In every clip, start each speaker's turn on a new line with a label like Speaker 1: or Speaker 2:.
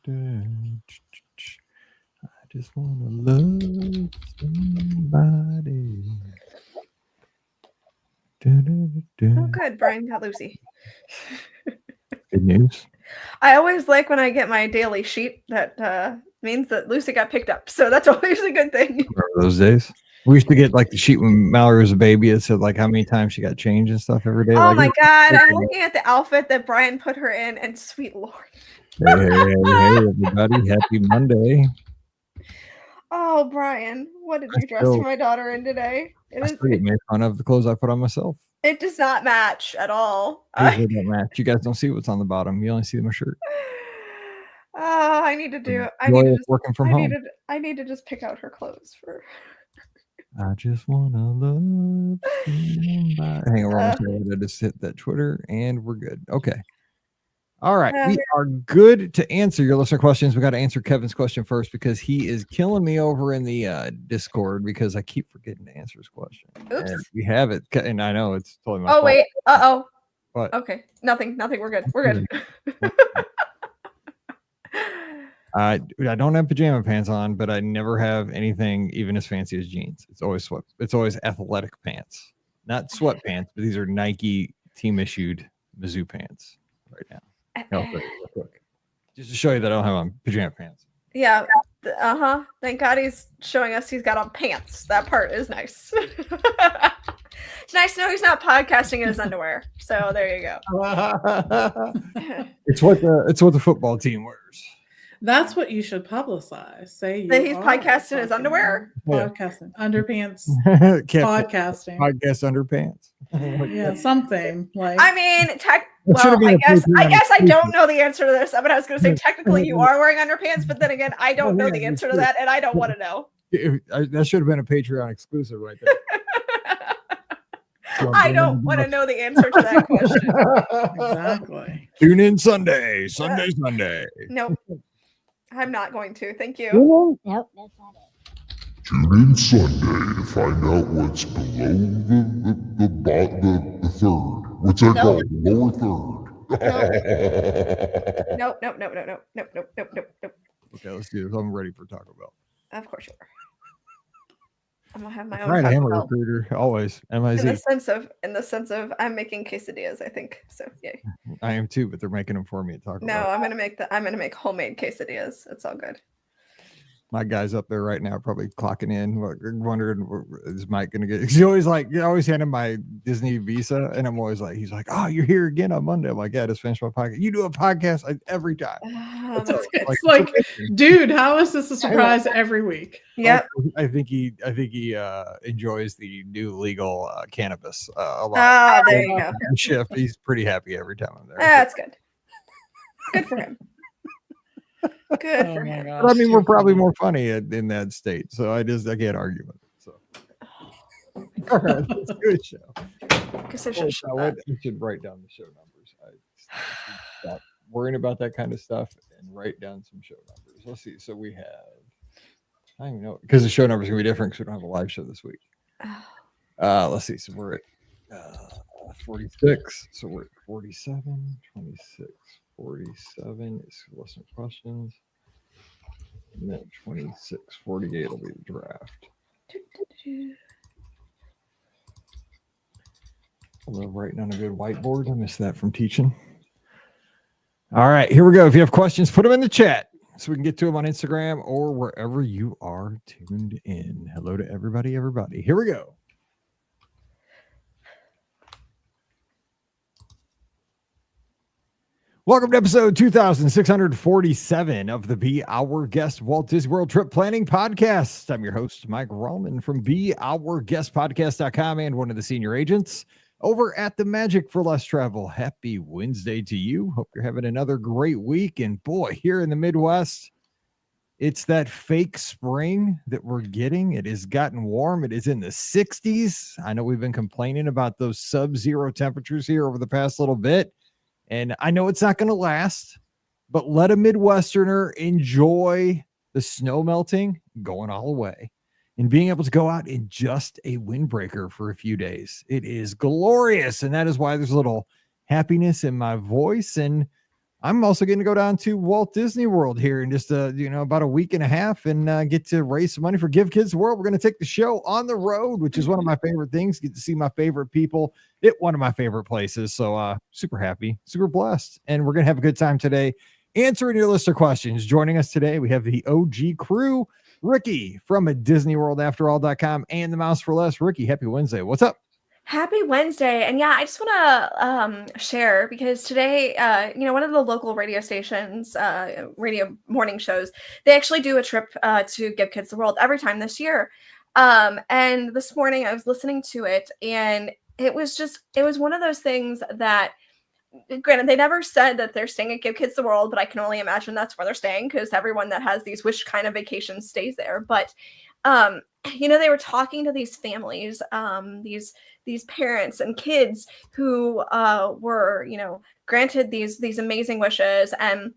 Speaker 1: I just want to love somebody.
Speaker 2: Oh, good. Brian got Lucy.
Speaker 1: Good news.
Speaker 2: I always like when I get my daily sheet that means that Lucy got picked up. So that's always a good thing.
Speaker 1: Remember those days? We used to get like the sheet when Mallory was a baby. It said like how many times she got changed and stuff every day.
Speaker 2: Oh
Speaker 1: like,
Speaker 2: my God. I'm looking at the outfit that Brian put her in, and sweet Lord.
Speaker 1: Hey, everybody. Happy Monday.
Speaker 2: Oh, Brian, what did you dress for my daughter in today?
Speaker 1: I still get made fun of the clothes I put on myself.
Speaker 2: It does not match at all.
Speaker 1: They don't match. You guys don't see what's on the bottom. You only see my shirt.
Speaker 2: Oh, I need to do. I need to just pick out her clothes for.
Speaker 1: I just wanna love somebody. Hang on, I just hit that Twitter, and we're good. Okay. All right, we are good to answer your listener questions. We got to answer Kevin's question first because he is killing me over in the Discord because I keep forgetting to answer his question.
Speaker 2: Oops.
Speaker 1: And we have it, and I know it's totally my fault.
Speaker 2: Oh wait.
Speaker 1: What?
Speaker 2: Okay. Nothing. We're good. We're good.
Speaker 1: I don't have pajama pants on, but I never have anything even as fancy as jeans. It's always It's always athletic pants, not sweatpants, but these are Nike team issued Mizzou pants right now. Real quick. Just to show you that I don't have on pajama pants.
Speaker 2: Yeah. Thank God he's showing us he's got on pants. That part is nice. It's nice to know he's not podcasting in his underwear. So there you go.
Speaker 1: It's what the football team wears.
Speaker 3: That's what you should publicize. Say
Speaker 2: that he's podcasting in his underwear.
Speaker 3: Podcasting underpants. Podcasting
Speaker 1: podcast underpants.
Speaker 3: Yeah, something like.
Speaker 2: I mean, I guess I don't know the answer to this. I was going to say technically you are wearing underpants, but then again, I don't know the answer to that, and I don't want to know.
Speaker 1: That should have been a Patreon exclusive right there.
Speaker 2: I don't want to know the answer to that question.
Speaker 3: Exactly.
Speaker 1: Tune in Sunday.
Speaker 2: Nope. I'm not going to. Thank you.
Speaker 4: Nope, that's not it.
Speaker 5: Tune in Sunday to find out what's below the third. What's that called? The lower third.
Speaker 2: Nope.
Speaker 1: Okay, let's do this. I'm ready for Taco Bell.
Speaker 2: Of course you are. I'm gonna have my own.
Speaker 1: Right, I am a recruiter. Always. MIZ.
Speaker 2: In the sense of I'm making quesadillas, I think. So yay.
Speaker 1: I am too, but they're making them for me at Taco Bell.
Speaker 2: No, I'm gonna make homemade quesadillas. It's all good.
Speaker 1: My guy's up there right now, probably clocking in, wondering, is Mike going to get? He's always like, you always hand him my Disney Visa, and I'm always like, he's like, oh, you're here again on Monday. I'm like, yeah, I just finished my podcast. You do a podcast every time.
Speaker 2: That's good.
Speaker 3: It's like, dude, how is this a surprise every week?
Speaker 2: Yep.
Speaker 1: I think he enjoys the new legal cannabis a lot.
Speaker 2: Oh, there you go.
Speaker 1: Shift. He's pretty happy every time I'm there.
Speaker 2: That's good. Good for him. Good for him.
Speaker 1: But I mean, we're probably more funny in that state, so I can't argue with it. So, all right, it's a good show. I should write down the show numbers. I stop worrying about that kind of stuff and write down some show numbers. Let's see. So we have, I don't even know, because the show numbers are gonna be different because we don't have a live show this week. Let's see. So we're at 46. So we're at 47, 26. 47 is listener questions. And then 26, 48 will be the draft. I love writing on a good whiteboard. I missed that from teaching. All right, here we go. If you have questions, put them in the chat so we can get to them on Instagram or wherever you are tuned in. Hello to everybody. Here we go. Welcome to episode 2647 of the Be Our Guest Walt Disney World Trip Planning Podcast. I'm your host, Mike Rallman from BeOurGuestPodcast.com and one of the senior agents over at the Magic for Less Travel. Happy Wednesday to you. Hope you're having another great week. And boy, here in the Midwest, it's that fake spring that we're getting. It has gotten warm. It is in the 60s. I know we've been complaining about those sub-zero temperatures here over the past little bit. And I know it's not going to last, but let a Midwesterner enjoy the snow melting, going all the way, and being able to go out in just a windbreaker for a few days. It is glorious, and that is why there's a little happiness in my voice. And I'm also going to go down to Walt Disney World here in just about a week and a half and get to raise some money for Give Kids the World. We're going to take the show on the road, which is one of my favorite things. Get to see my favorite people at one of my favorite places. So super happy, super blessed. And we're going to have a good time today answering your listener questions. Joining us today, we have the OG crew, Rikki from DisneyWorldAfterAll.com and the Mouse for Less. Rikki, happy Wednesday. What's up?
Speaker 2: Happy Wednesday. And yeah, I just want to share because today, one of the local radio stations, radio morning shows, they actually do a trip to Give Kids the World every time this year. And this morning I was listening to it, and it was one of those things that, granted, they never said that they're staying at Give Kids the World, but I can only imagine that's where they're staying because everyone that has these wish kind of vacations stays there. But they were talking to these families, these parents and kids who were, granted these amazing wishes, and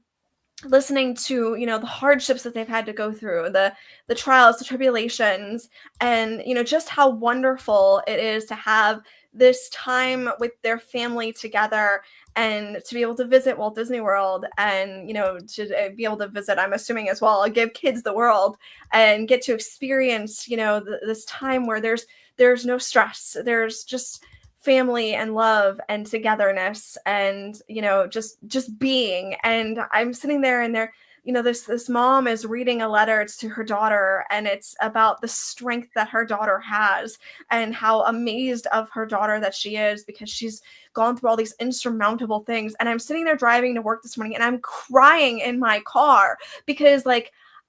Speaker 2: listening to, the hardships that they've had to go through, the trials, the tribulations, and, just how wonderful it is to have this time with their family together and to be able to visit Walt Disney World and, to be able to visit, I'm assuming as well, Give Kids the World and get to experience, this time where there's no stress. There's just family and love and togetherness and, just being. And I'm sitting there and they're, this mom is reading a letter to her daughter, and it's about the strength that her daughter has and how amazed of her daughter that she is because she's gone through all these insurmountable things. And I'm sitting there driving to work this morning and I'm crying in my car because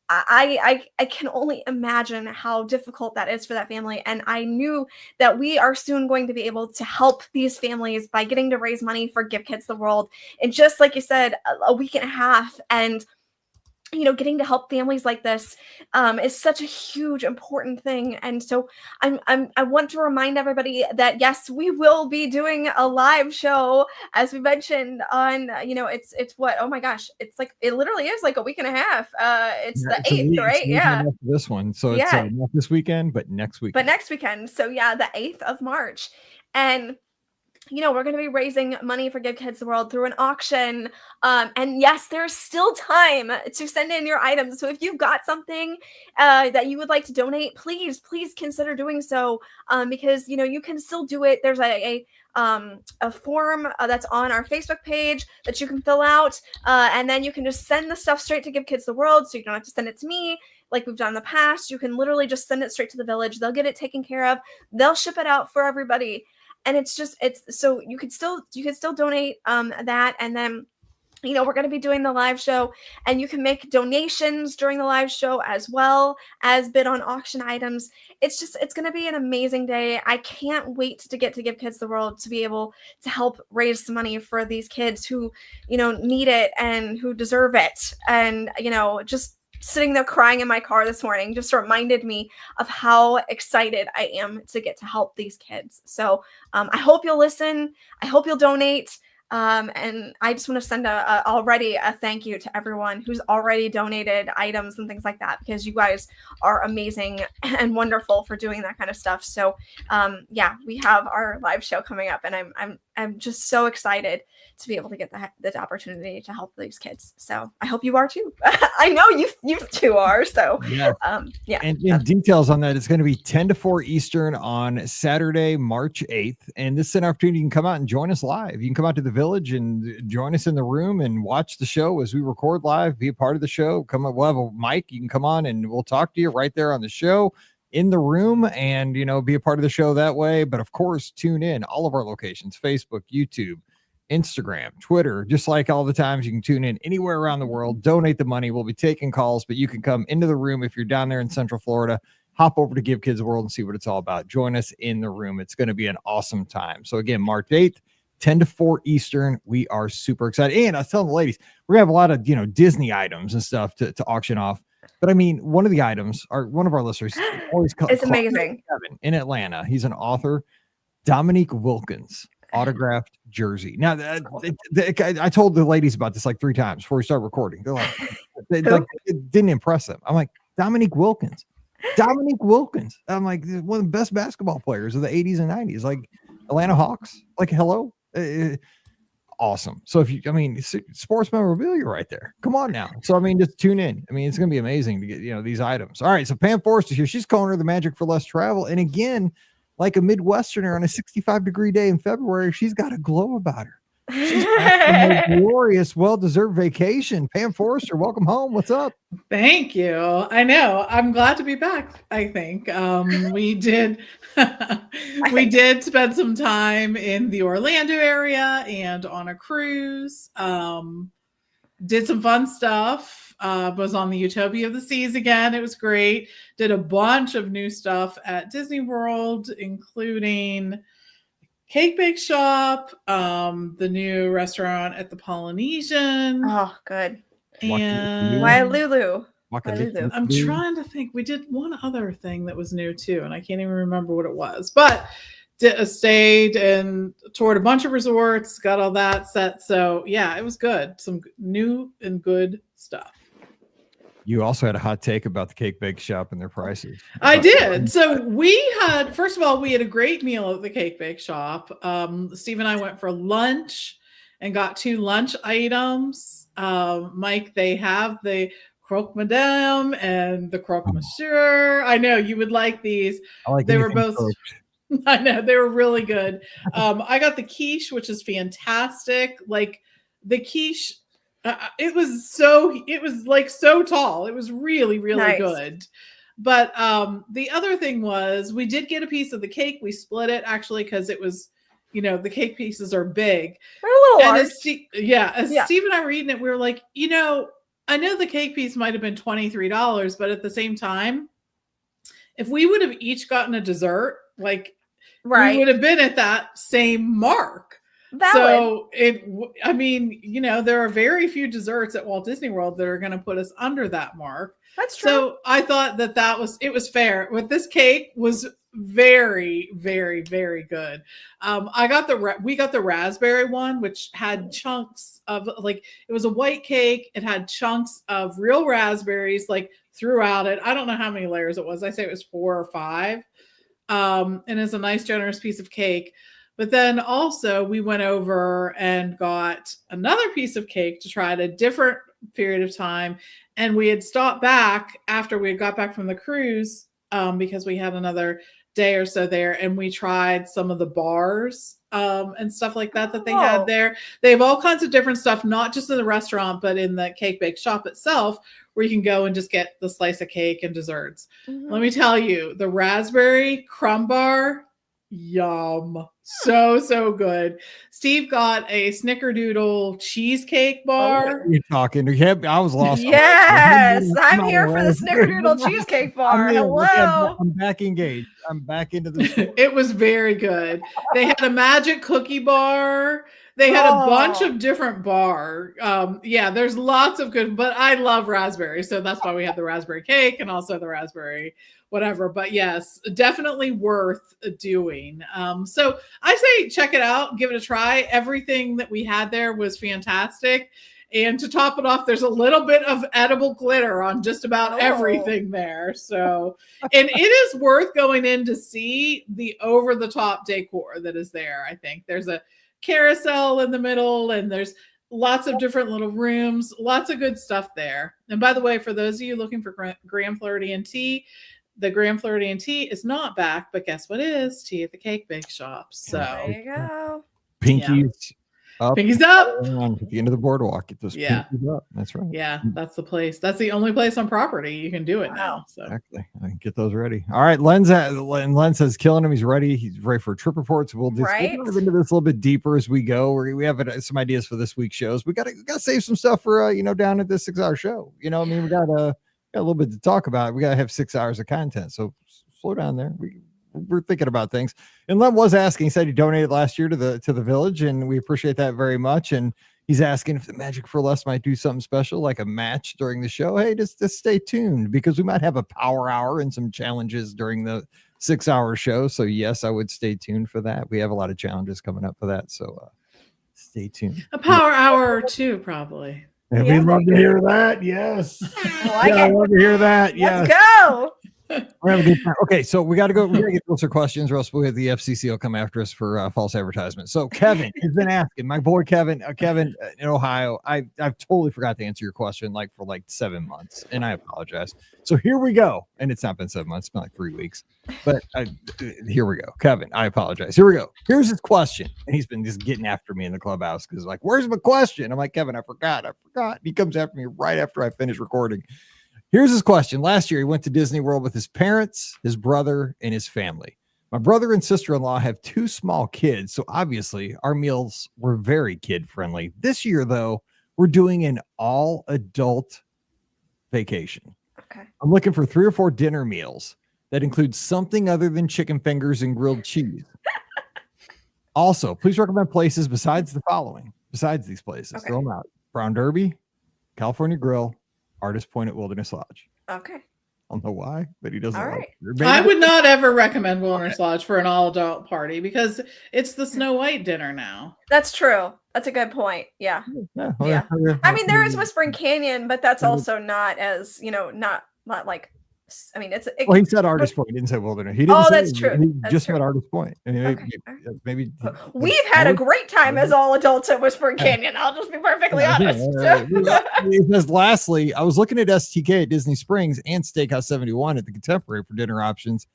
Speaker 2: I can only imagine how difficult that is for that family. And I knew that we are soon going to be able to help these families by getting to raise money for Give Kids the World. And just like you said, a week and a half, and getting to help families like this is such a huge, important thing. And so I want to remind everybody that, yes, we will be doing a live show, as we mentioned on, it's what, oh my gosh, it literally is like a week and a half. It's the 8th, right? Yeah.
Speaker 1: This one. So it's not this weekend, but next week.
Speaker 2: But next weekend. So yeah, the 8th of March. And we're going to be raising money for Give Kids the World through an auction. And yes, there's still time to send in your items. So if you've got something that you would like to donate, please consider doing so, because, you can still do it. There's a form that's on our Facebook page that you can fill out. And then you can just send the stuff straight to Give Kids the World. So you don't have to send it to me like we've done in the past. You can literally just send it straight to the village. They'll get it taken care of. They'll ship it out for everybody. And it's so you could still donate that. And then, we're going to be doing the live show, and you can make donations during the live show as well as bid on auction items. It's going to be an amazing day. I can't wait to get to Give Kids the World to be able to help raise some money for these kids who, need it and who deserve it. And, just sitting there crying in my car this morning just reminded me of how excited I am to get to help these kids. So I hope you'll listen. I hope you'll donate. And I just want to send already a thank you to everyone who's already donated items and things like that, because you guys are amazing and wonderful for doing that kind of stuff. So we have our live show coming up, and I'm just so excited to be able to get the opportunity to help these kids. So I hope you are too. I know you two are. So
Speaker 1: yeah. And details on that, it's going to be 10 to 4 Eastern on Saturday, March 8th. And this is an opportunity. You can come out and join us live. You can come out to the village and join us in the room and watch the show as we record live, be a part of the show. Come up, we'll have a mic. You can come on and we'll talk to you right there on the show in the room and, be a part of the show that way. But of course, tune in all of our locations, Facebook, YouTube, Instagram, Twitter, just like all the times you can tune in anywhere around the world, donate the money. We'll be taking calls, but you can come into the room if you're down there in Central Florida, hop over to Give Kids the World and see what it's all about. Join us in the room. It's going to be an awesome time. So again, March 8th, 10 to 4 Eastern. We are super excited. And I was telling the ladies, we're going to have a lot of, Disney items and stuff to auction off. But I mean, one of the items are one of our listeners always
Speaker 2: it's amazing.
Speaker 1: Kevin in Atlanta. He's an author, Dominique Wilkins. Autographed jersey. Now, I told the ladies about this like 3 times before we start recording. They're like, it didn't impress them. I'm like, Dominique Wilkins. I'm like, one of the best basketball players of the 80s and 90s, like Atlanta Hawks. Like, hello. awesome. So sports memorabilia right there. Come on now. So just tune in. It's going to be amazing to get these items. All right. So Pam Forster here. She's calling her the Magic for Less travel. And again, like a Midwesterner on a 65-degree day in February, she's got a glow about her. She's back from a glorious, well-deserved vacation. Pam Forster, welcome home. What's up?
Speaker 3: Thank you. I know. I'm glad to be back. I think we did. We did spend some time in the Orlando area and on a cruise. Did some fun stuff. Was on the Utopia of the Seas again. It was great. Did a bunch of new stuff at Disney World, including Cake Bake Shop, the new restaurant at the Polynesian.
Speaker 2: Oh, good.
Speaker 3: And
Speaker 2: Wailulu.
Speaker 3: I'm trying to think. We did one other thing that was new too, and I can't even remember what it was. But stayed and toured a bunch of resorts, got all that set. So yeah, it was good. Some new and good stuff.
Speaker 1: You also had a hot take about the Cake Bake Shop and their prices.
Speaker 3: I did. So first of all, we had a great meal at the Cake Bake Shop. Steve and I went for lunch and got 2 lunch items. Mike, they have the croque madame and the croque monsieur. I know you would like these. They were both cooked. I know they were really good. I got the quiche, which is fantastic. Like the quiche, it was like so tall. It was really, really nice. Good. But the other thing was we did get a piece of the cake. We split it actually because it was, the cake pieces are big.
Speaker 2: They're a little large.
Speaker 3: As Steve and I were eating it, we were like, I know the cake piece might have been $23, but at the same time, if we would have each gotten a dessert, we would have been at that same mark.
Speaker 2: Valid.
Speaker 3: So there are very few desserts at Walt Disney World that are going to put us under that mark.
Speaker 2: That's true.
Speaker 3: So I thought it was fair. With this cake was very, very, very good. We got the raspberry one, which had chunks of it was a white cake. It had chunks of real raspberries throughout it. I don't know how many layers it was. I say it was 4 or 5. And it's a nice generous piece of cake. But then also we went over and got another piece of cake to try at a different period of time. And we had stopped back after we had got back from the cruise because we had another day or so there. And we tried some of the bars and stuff like that they had there. They have all kinds of different stuff, not just in the restaurant, but in the Cake Bake Shop itself, where you can go and just get the slice of cake and desserts. Mm-hmm. Let me tell you, the raspberry crumb bar, yum. So good. Steve got a snickerdoodle cheesecake bar.
Speaker 1: You're talking to him. I was lost.
Speaker 2: Yes, I'm here for the snickerdoodle cheesecake bar. Hello.
Speaker 1: I'm back engaged. I'm back into the
Speaker 3: It was very good. They had a magic cookie bar. They had a bunch of different bar. There's lots of good, but I love raspberry. So that's why we had the raspberry cake and also the raspberry whatever. But yes, definitely worth doing. So I say check it out, give it a try. Everything that we had there was fantastic. And to top it off, there's a little bit of edible glitter on just about everything there. So, and it is worth going in to see the over-the-top decor that is there. I think there's a carousel in the middle, and there's lots of different little rooms, lots of good stuff there. And by the way, for those of you looking for Grand Floridian tea, the Grand Floridian tea is not back, but guess what is? Tea at the Cake Bake Shop. So
Speaker 2: there you go.
Speaker 1: Pinkies up.
Speaker 3: Pinkies up.
Speaker 1: At the end of the boardwalk. Get those pinkies up. That's right.
Speaker 3: Yeah, that's the place. That's the only place on property you can do it now. So.
Speaker 1: Exactly. Get those ready. All right. Len says killing him. He's ready. He's ready for trip reports. We'll dive into this a little bit deeper as we go. We have some ideas for this week's shows. We got to save some stuff for down at this 6-hour show. We got a little bit to talk about. We got to have 6 hours of content. So slow down there. We're thinking about things. And Len was asking, he said he donated last year to the village, and we appreciate that very much. And he's asking if the Magic for Less might do something special, like a match during the show. Hey, just stay tuned, because we might have a power hour and some challenges during the 6-hour show. So yes, I would stay tuned for that. We have a lot of challenges coming up for that. So stay tuned.
Speaker 3: A power hour or two, probably.
Speaker 1: And we'd love to hear that. Yes.
Speaker 2: I love
Speaker 1: to hear that. Yes.
Speaker 2: Let's go.
Speaker 1: We're having a good time. Okay, so we got to go. We got to get closer questions, or else we'll have the FCC will come after us for false advertisement. So Kevin has been asking, my boy Kevin, in Ohio. I've totally forgot to answer your question for 7 months, and I apologize. So here we go, and it's not been 7 months; it's been 3 weeks. But here we go, Kevin. I apologize. Here we go. Here's his question, and he's been just getting after me in the clubhouse because where's my question? I'm like, Kevin, I forgot. He comes after me right after I finish recording. Here's his question. Last year, he went to Disney World with his parents, his brother, and his family. My brother and sister-in-law have 2 small kids, so obviously our meals were very kid-friendly. This year, though, we're doing an all-adult vacation.
Speaker 2: Okay.
Speaker 1: I'm looking for 3 or 4 dinner meals that include something other than chicken fingers and grilled cheese. Also, please recommend places besides these places.
Speaker 2: Okay.
Speaker 1: Throw them out. Brown Derby, California Grill, Artist Point at Wilderness Lodge.
Speaker 2: Okay.
Speaker 1: I don't know why, but he doesn't.
Speaker 2: All
Speaker 1: like
Speaker 2: right.
Speaker 3: I would not ever recommend Wilderness Lodge for an all-adult party because it's the Snow White dinner now.
Speaker 2: That's true. That's a good point. Yeah.
Speaker 1: Yeah.
Speaker 2: I mean, there is Whispering Canyon, but that's also not as, not like, I mean,
Speaker 1: well, he said Artist Point. He didn't say Wilderness. He didn't.
Speaker 2: Oh,
Speaker 1: say
Speaker 2: that's true.
Speaker 1: He
Speaker 2: That's
Speaker 1: just
Speaker 2: true.
Speaker 1: said Artist Point. I mean,
Speaker 2: Okay.
Speaker 1: maybe
Speaker 2: We've had a great time as all adults at Whispering Canyon. I'll just be perfectly honest.
Speaker 1: He says, lastly, I was looking at STK at Disney Springs and Steakhouse 71 at the Contemporary for dinner options.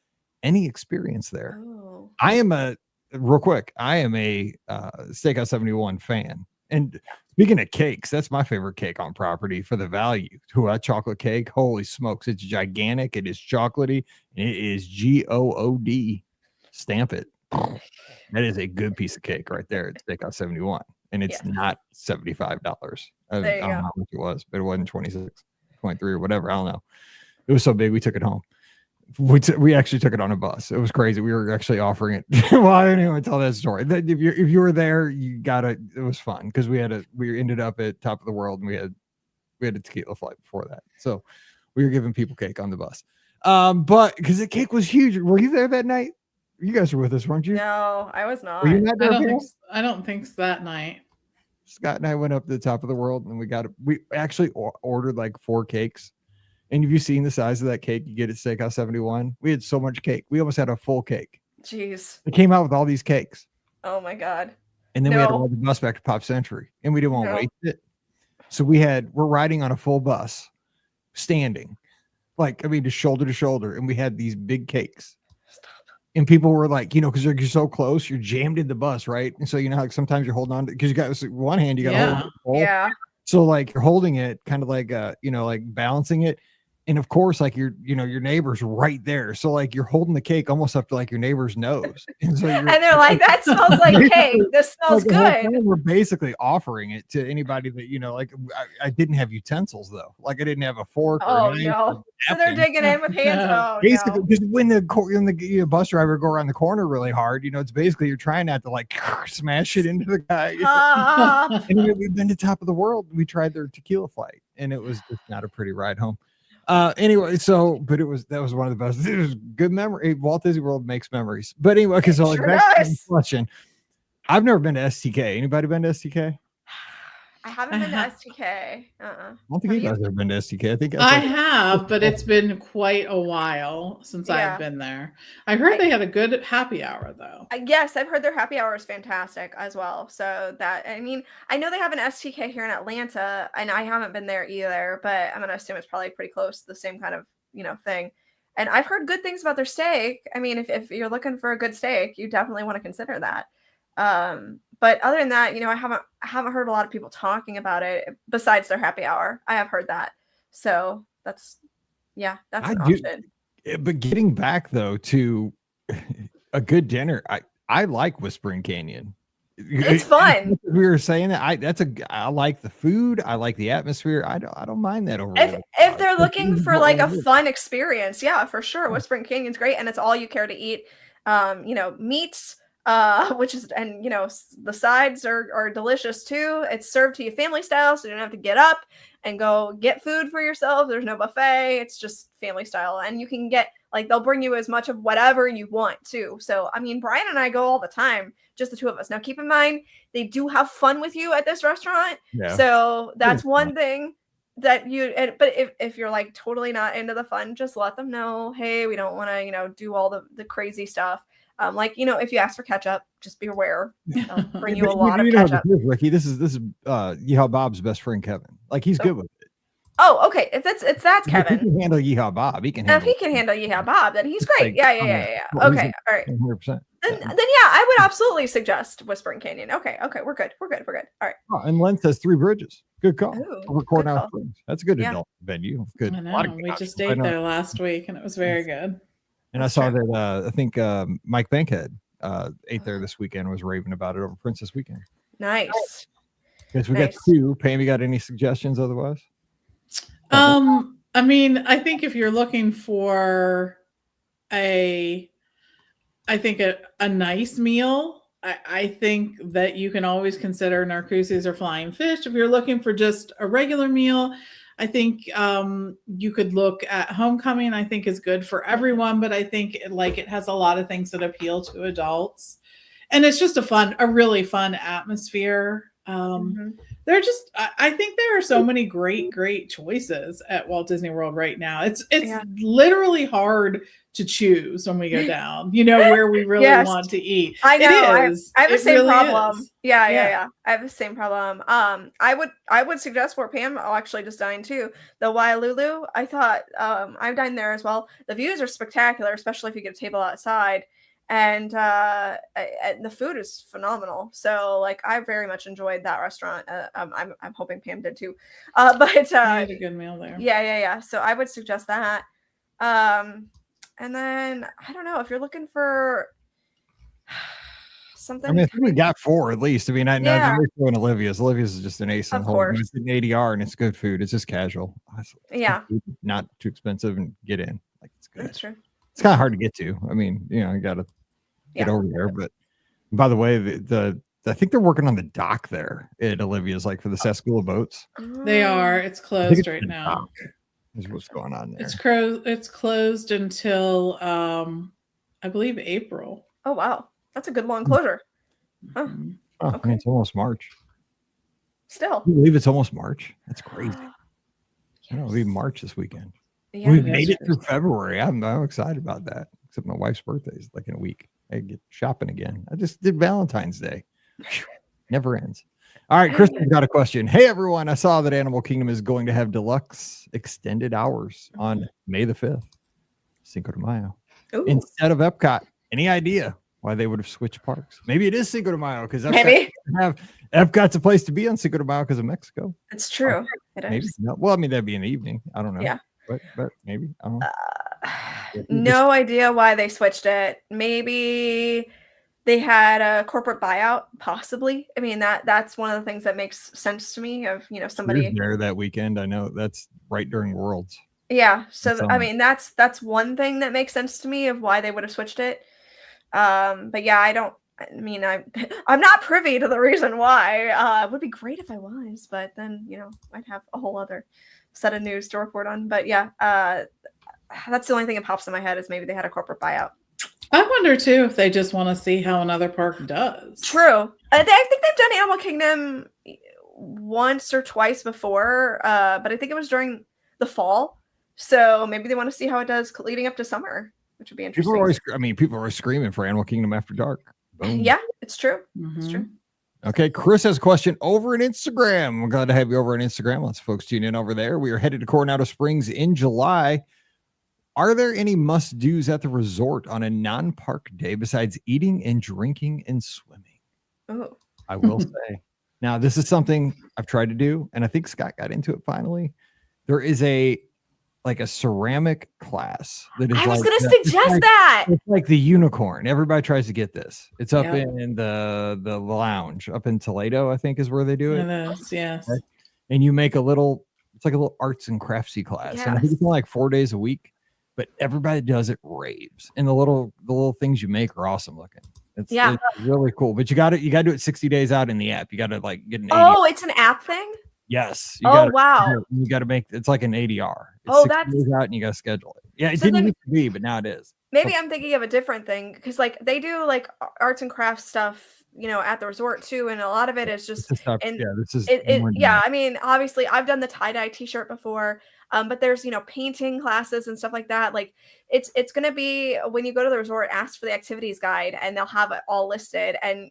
Speaker 1: Any experience there?
Speaker 2: Oh.
Speaker 1: I am a Steakhouse 71 fan. And speaking of cakes, that's my favorite cake on property for the value. That chocolate cake, holy smokes, it's gigantic. It is chocolatey. And it is GOOD. Stamp it. That is a good piece of cake right there at Steakhouse 71. And it's not $75. I don't know how much it was, but it wasn't 26.3 or whatever. I don't know. It was so big, we took it home. We actually took it on a bus. It was crazy. We were actually offering it. Well, I didn't even tell that story. If you were there, it was fun because we ended up at Top of the World and we had a tequila flight before that. So we were giving people cake on the bus. But because the cake was huge. Were you there that night? You guys were with us, weren't you?
Speaker 2: No, I was not.
Speaker 1: Were you not there?
Speaker 3: I don't think so that night.
Speaker 1: Scott and I went up to the Top of the World and we actually ordered 4 cakes. And have you seen the size of that cake you get at Steakhouse 71? We had so much cake. We almost had a full cake.
Speaker 2: Jeez.
Speaker 1: It came out with all these cakes.
Speaker 2: Oh my God.
Speaker 1: And then we had to ride the bus back to Pop Century. And we didn't want to waste it. So we're riding on a full bus, standing. Just shoulder to shoulder. And we had these big cakes. And people were because you're so close, you're jammed in the bus, right? And so sometimes you're holding on to, because you got one hand, you got to hold it.
Speaker 2: Yeah.
Speaker 1: So you're holding it, kind of balancing it. And of course, your neighbor's right there. So you're holding the cake almost up to your neighbor's nose. And so
Speaker 2: and they're like, that smells like cake. This smells good.
Speaker 1: We're basically offering it to anybody that, I didn't have utensils though. I didn't have a fork.
Speaker 2: Oh, no. So they're digging in with hands. Oh,
Speaker 1: basically, because when the bus driver go around the corner really hard, it's basically you're trying not to smash it into the guy. And we've been to Top of the World. We tried their tequila flight and it was just not a pretty ride home. Anyway, but that was one of the best. It was good memory. Walt Disney World makes memories. But anyway, because back to the question. I've never been to STK. Anybody been to STK?
Speaker 2: I haven't been to STK.
Speaker 1: I don't think you guys have ever been to STK.
Speaker 3: I have, but it's been quite a while since I've been there. I heard they had a good happy hour though.
Speaker 2: Yes, I've heard their happy hour is fantastic as well. So I know they have an STK here in Atlanta, and I haven't been there either, but I'm gonna assume it's probably pretty close to the same kind of thing. And I've heard good things about their steak. I mean, if you're looking for a good steak, you definitely want to consider that. But other than that, I haven't heard a lot of people talking about it besides their happy hour. I have heard that. So that's an option.
Speaker 1: But getting back though to a good dinner, I like Whispering Canyon.
Speaker 2: It's fun.
Speaker 1: We were saying that I like the food. I like the atmosphere. I don't mind that over.
Speaker 2: If they're looking for a fun experience, yeah, for sure. Whispering Canyon's great, and it's all you care to eat. Meats. The sides are delicious too. It's served to you family style, so you don't have to get up and go get food for yourself. There's no buffet. It's just family style, and you can get they'll bring you as much of whatever you want too. So I mean, Brian and I go all the time, just the two of us. Now keep in mind, they do have fun with you at this restaurant. Yeah. So that's one thing. but if you're like totally not into the fun, just let them know, hey, we don't want to, do all the crazy stuff. If you ask for ketchup, just be aware. They'll bring you a lot of ketchup.
Speaker 1: Ricky, this is Yeehaw Bob's best friend Kevin. Like he's good with it.
Speaker 2: Oh, okay. If that's Kevin.
Speaker 1: He can handle Yeehaw Bob.
Speaker 2: If he can handle Yeehaw Bob, then he's great. Yeah. Okay, all right.
Speaker 1: 100%.
Speaker 2: Then I would absolutely suggest Whispering Canyon. Okay, we're good. All right.
Speaker 1: Oh, and Len says Three Bridges. Good call.
Speaker 2: Ooh,
Speaker 1: Over Courthouse
Speaker 2: call.
Speaker 1: Springs. That's a good adult venue. Good.
Speaker 3: I know. We just ate there last week, and it was very good.
Speaker 1: And I saw that. I think Mike Bankhead ate there this weekend. Was raving about it over Princess Weekend.
Speaker 2: Nice.
Speaker 1: Yes, we got two. Pam, you got any suggestions otherwise?
Speaker 3: I mean, I think if you're looking for a nice meal, I think that you can always consider Narcoossee's or Flying Fish. If you're looking for just a regular meal, I think you could look at Homecoming. I think is good for everyone, but I think it has a lot of things that appeal to adults, and it's just a really fun atmosphere. They're just, I think there are so many great choices at Walt Disney World right now. It's literally hard to choose when we go down, where we really want to eat.
Speaker 2: I know.
Speaker 3: It is.
Speaker 2: I have the same
Speaker 3: really
Speaker 2: problem.
Speaker 3: is.
Speaker 2: Yeah. I have the same problem. I would suggest where Pam actually just dined too. The Waialulu. I thought I've dined there as well. The views are spectacular, especially if you get a table outside. And the food is phenomenal. So I very much enjoyed that restaurant. I'm hoping Pam did too. But
Speaker 3: I had a good meal there.
Speaker 2: Yeah. So I would suggest that. And then I don't know if you're looking for something.
Speaker 1: I mean, I think we got four at least. I mean, I know they're doing Olivia's. Olivia's is just an ace in the hole. It's an ADR and it's good food. It's just casual. Not too expensive and get in. It's good.
Speaker 2: That's true.
Speaker 1: It's kind of hard to get to. I mean, you got to get over there. But by the way, I think they're working on the dock there at Olivia's, for the Sascula boats.
Speaker 3: They are. It's closed right now.
Speaker 1: Is what's going on there.
Speaker 3: It's closed until I believe April.
Speaker 2: Oh wow, that's a good long closure. Huh.
Speaker 1: Oh, okay. I mean, it's almost March.
Speaker 2: Still,
Speaker 1: I believe it's almost March. That's crazy. I know it'll be March this weekend.
Speaker 2: Yeah,
Speaker 1: we made it through February. I'm excited about that. Except my wife's birthday is in a week. I get shopping again. I just did Valentine's Day. Never ends. All right, Kristen's got a question. Hey everyone, I saw that Animal Kingdom is going to have deluxe extended hours on May the 5th, Cinco de Mayo, instead of Epcot. Any idea why they would have switched parks? Maybe it is Cinco de Mayo because Epcot's a place to be on Cinco de Mayo because of Mexico.
Speaker 2: It's true.
Speaker 1: Maybe. No. Well, I mean that'd be in the evening. I don't know.
Speaker 2: Yeah.
Speaker 1: But maybe I don't know.
Speaker 2: No idea why they switched it. Maybe they had a corporate buyout, possibly. I mean, that's one of the things that makes sense to me of, somebody
Speaker 1: there that weekend. I know that's right during Worlds.
Speaker 2: Yeah. So, I mean, that's one thing that makes sense to me of why they would have switched it. But yeah, I'm not privy to the reason why. It would be great if I was, but then, I'd have a whole other set of news to report on. But yeah, that's the only thing that pops in my head is maybe they had a corporate buyout.
Speaker 3: I wonder too if they just want to see how another park does.
Speaker 2: True. I think they've done Animal Kingdom once or twice before, but I think it was during the fall. So maybe they want to see how it does leading up to summer, which would be interesting.
Speaker 1: People are always screaming for Animal Kingdom After Dark. Boom.
Speaker 2: Yeah, it's true.
Speaker 3: Mm-hmm.
Speaker 2: It's true.
Speaker 1: Okay, Chris has a question over on Instagram. We're glad to have you over on Instagram. Lots of folks tune in over there. We are headed to Coronado Springs in July. Are there any must-dos at the resort on a non-park day besides eating and drinking and swimming?
Speaker 2: Oh,
Speaker 1: I will say. Now, this is something I've tried to do, and I think Scott got into it finally. There is a ceramic class that is.
Speaker 2: I was going to suggest that.
Speaker 1: It's like the unicorn. Everybody tries to get this. It's up in the lounge up in Toledo, I think is where they do it.
Speaker 3: It is, yes.
Speaker 1: Right? And you make it's like a little arts and craftsy class.
Speaker 2: Yes.
Speaker 1: And I think it's only 4 days a week, but everybody does it raves. And the little things you make are awesome looking. It's really cool. But you got to do it 60 days out in the app. You got to get an ADR.
Speaker 2: Oh, it's an app thing?
Speaker 1: Yes.
Speaker 2: Wow.
Speaker 1: You got to make it's like an ADR.
Speaker 2: It's
Speaker 1: 60 days out and you got to schedule it. Yeah, it didn't used to be, but now it is.
Speaker 2: Maybe I'm thinking of a different thing because they do arts and crafts stuff at the resort too. And a lot of it is just, and
Speaker 1: this is
Speaker 2: I mean, obviously I've done the tie-dye t-shirt before, but there's, painting classes and stuff like that. Like it's going to be, when you go to the resort, ask for the activities guide and they'll have it all listed. And,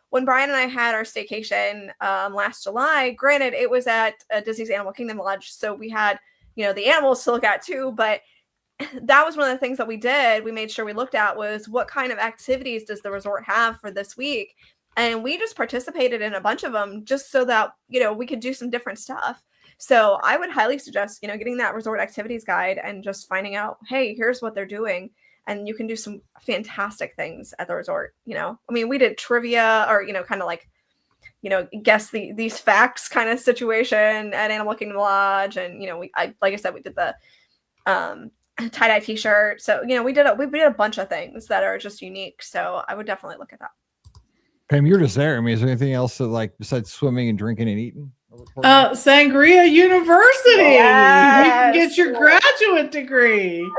Speaker 2: when Brian and I had our staycation last July, granted it was at Disney's Animal Kingdom Lodge. So we had, the animals to look at too, but that was one of the things that we did. We made sure we looked at was what kind of activities does the resort have for this week? And we just participated in a bunch of them just so that, we could do some different stuff. So I would highly suggest, getting that resort activities guide and just finding out, hey, here's what they're doing. And you can do some fantastic things at the resort. I mean, we did trivia or, kind of like, guess these facts kind of situation at Animal Kingdom Lodge. And, like I said, we did the tie-dye t-shirt. So, we did a bunch of things that are just unique. So I would definitely look at that.
Speaker 1: Pam, you're just there. I mean, is there anything else that, like, besides swimming and drinking and eating?
Speaker 3: Sangria University.
Speaker 2: Yes.
Speaker 3: You can get your graduate degree.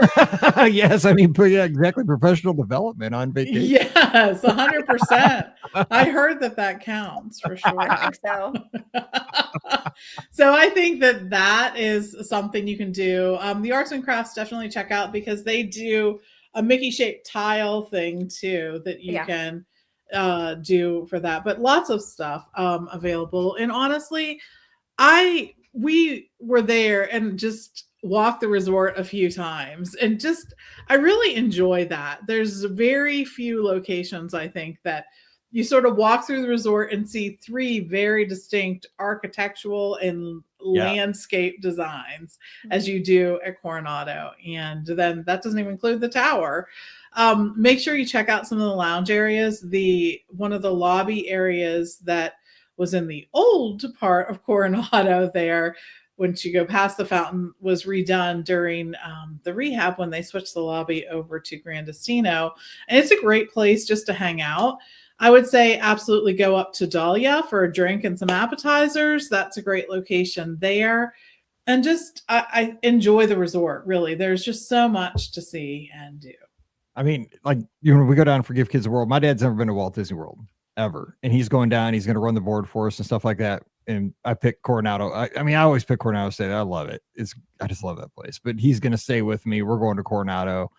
Speaker 1: Yes, I mean, exactly. Professional development on vacation.
Speaker 3: Yes, 100%. I heard that counts for sure.
Speaker 2: I think so.
Speaker 3: So I think that is something you can do. The arts and crafts, definitely check out, because they do a Mickey shaped tile thing too that you can do for that. But lots of stuff available. And honestly, we were there and just walked the resort a few times, and I really enjoy that. There's very few locations, I think, that you sort of walk through the resort and see three very distinct architectural and landscape designs as you do at Coronado. And then that doesn't even include the tower. Make sure you check out some of the lounge areas. One of the lobby areas that was in the old part of Coronado there, once you go past the fountain, was redone during the rehab when they switched the lobby over to Grandestino. And it's a great place just to hang out. I would say absolutely go up to Dahlia for a drink and some appetizers. That's a great location there. And just, I enjoy the resort, really. There's just so much to see and do.
Speaker 1: I mean, like, we go down for Give Kids the World. My dad's never been to Walt Disney World ever. And he's going down, he's going to run the board for us and stuff like that. And I picked Coronado. I mean, I always pick Coronado State. I love it. I just love that place. But he's going to stay with me. We're going to Coronado,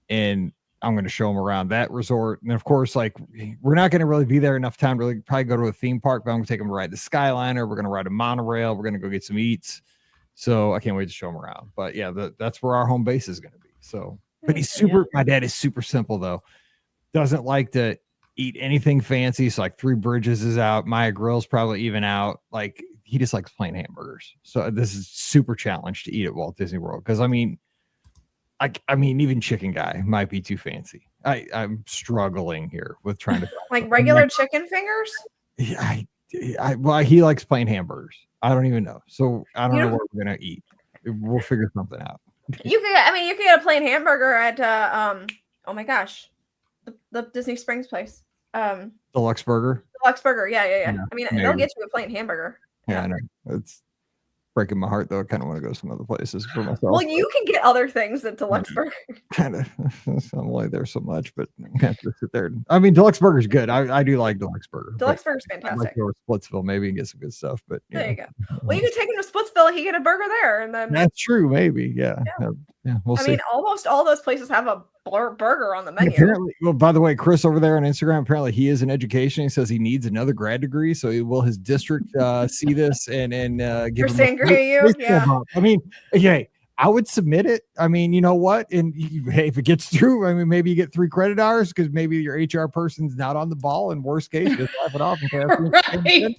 Speaker 1: and I'm going to show him around that resort. And of course, like, we're not going to really be there enough time to really probably go to a theme park, but I'm going to take him to ride the Skyliner. We're going to ride a monorail. We're going to go get some eats. So I can't wait to show him around. But yeah, that's where our home base is going to be. So, but my dad is super simple though. Doesn't like to eat anything fancy. So like Three Bridges is out. Maya Grill's probably even out. Like, he just likes plain hamburgers. So this is super challenge to eat at Walt Disney World. Cause I mean, even Chicken Guy might be too fancy. I'm struggling here with trying to
Speaker 2: like regular chicken fingers.
Speaker 1: Yeah, well, he likes plain hamburgers. I don't even know. So I don't know what we're gonna eat. We'll figure something out.
Speaker 2: You can get a plain hamburger at oh my gosh, the Disney Springs place.
Speaker 1: Deluxe Burger.
Speaker 2: Yeah. I mean, they'll get you a plain hamburger.
Speaker 1: Yeah, I know. It's breaking my heart though. I kind of want to go some other places for myself.
Speaker 2: Well, you can get other things at Deluxe Burger.
Speaker 1: Kind of. I'm only there so much, but I have to sit there. I mean, Deluxe Burger's good. I do like Deluxe Burger.
Speaker 2: Deluxe Burger's fantastic.
Speaker 1: I'd like to go to Splitsville maybe and get some good stuff. But
Speaker 2: there you go. Well, you can take him to Splitsville. He get a burger there, and then
Speaker 1: that's true. Maybe, yeah. We'll see.
Speaker 2: I mean, almost all those places have a burger on the menu.
Speaker 1: Apparently, well, by the way, Chris over there on Instagram, apparently he is in education. He says he needs another grad degree. So will his district see this and give him
Speaker 2: you? Yeah.
Speaker 1: I mean, okay, I would submit it. I mean, you know what? And hey, if it gets through, I mean, maybe you get 3 credit hours because maybe your HR person's not on the ball. In worst case, just laugh it off and
Speaker 3: right.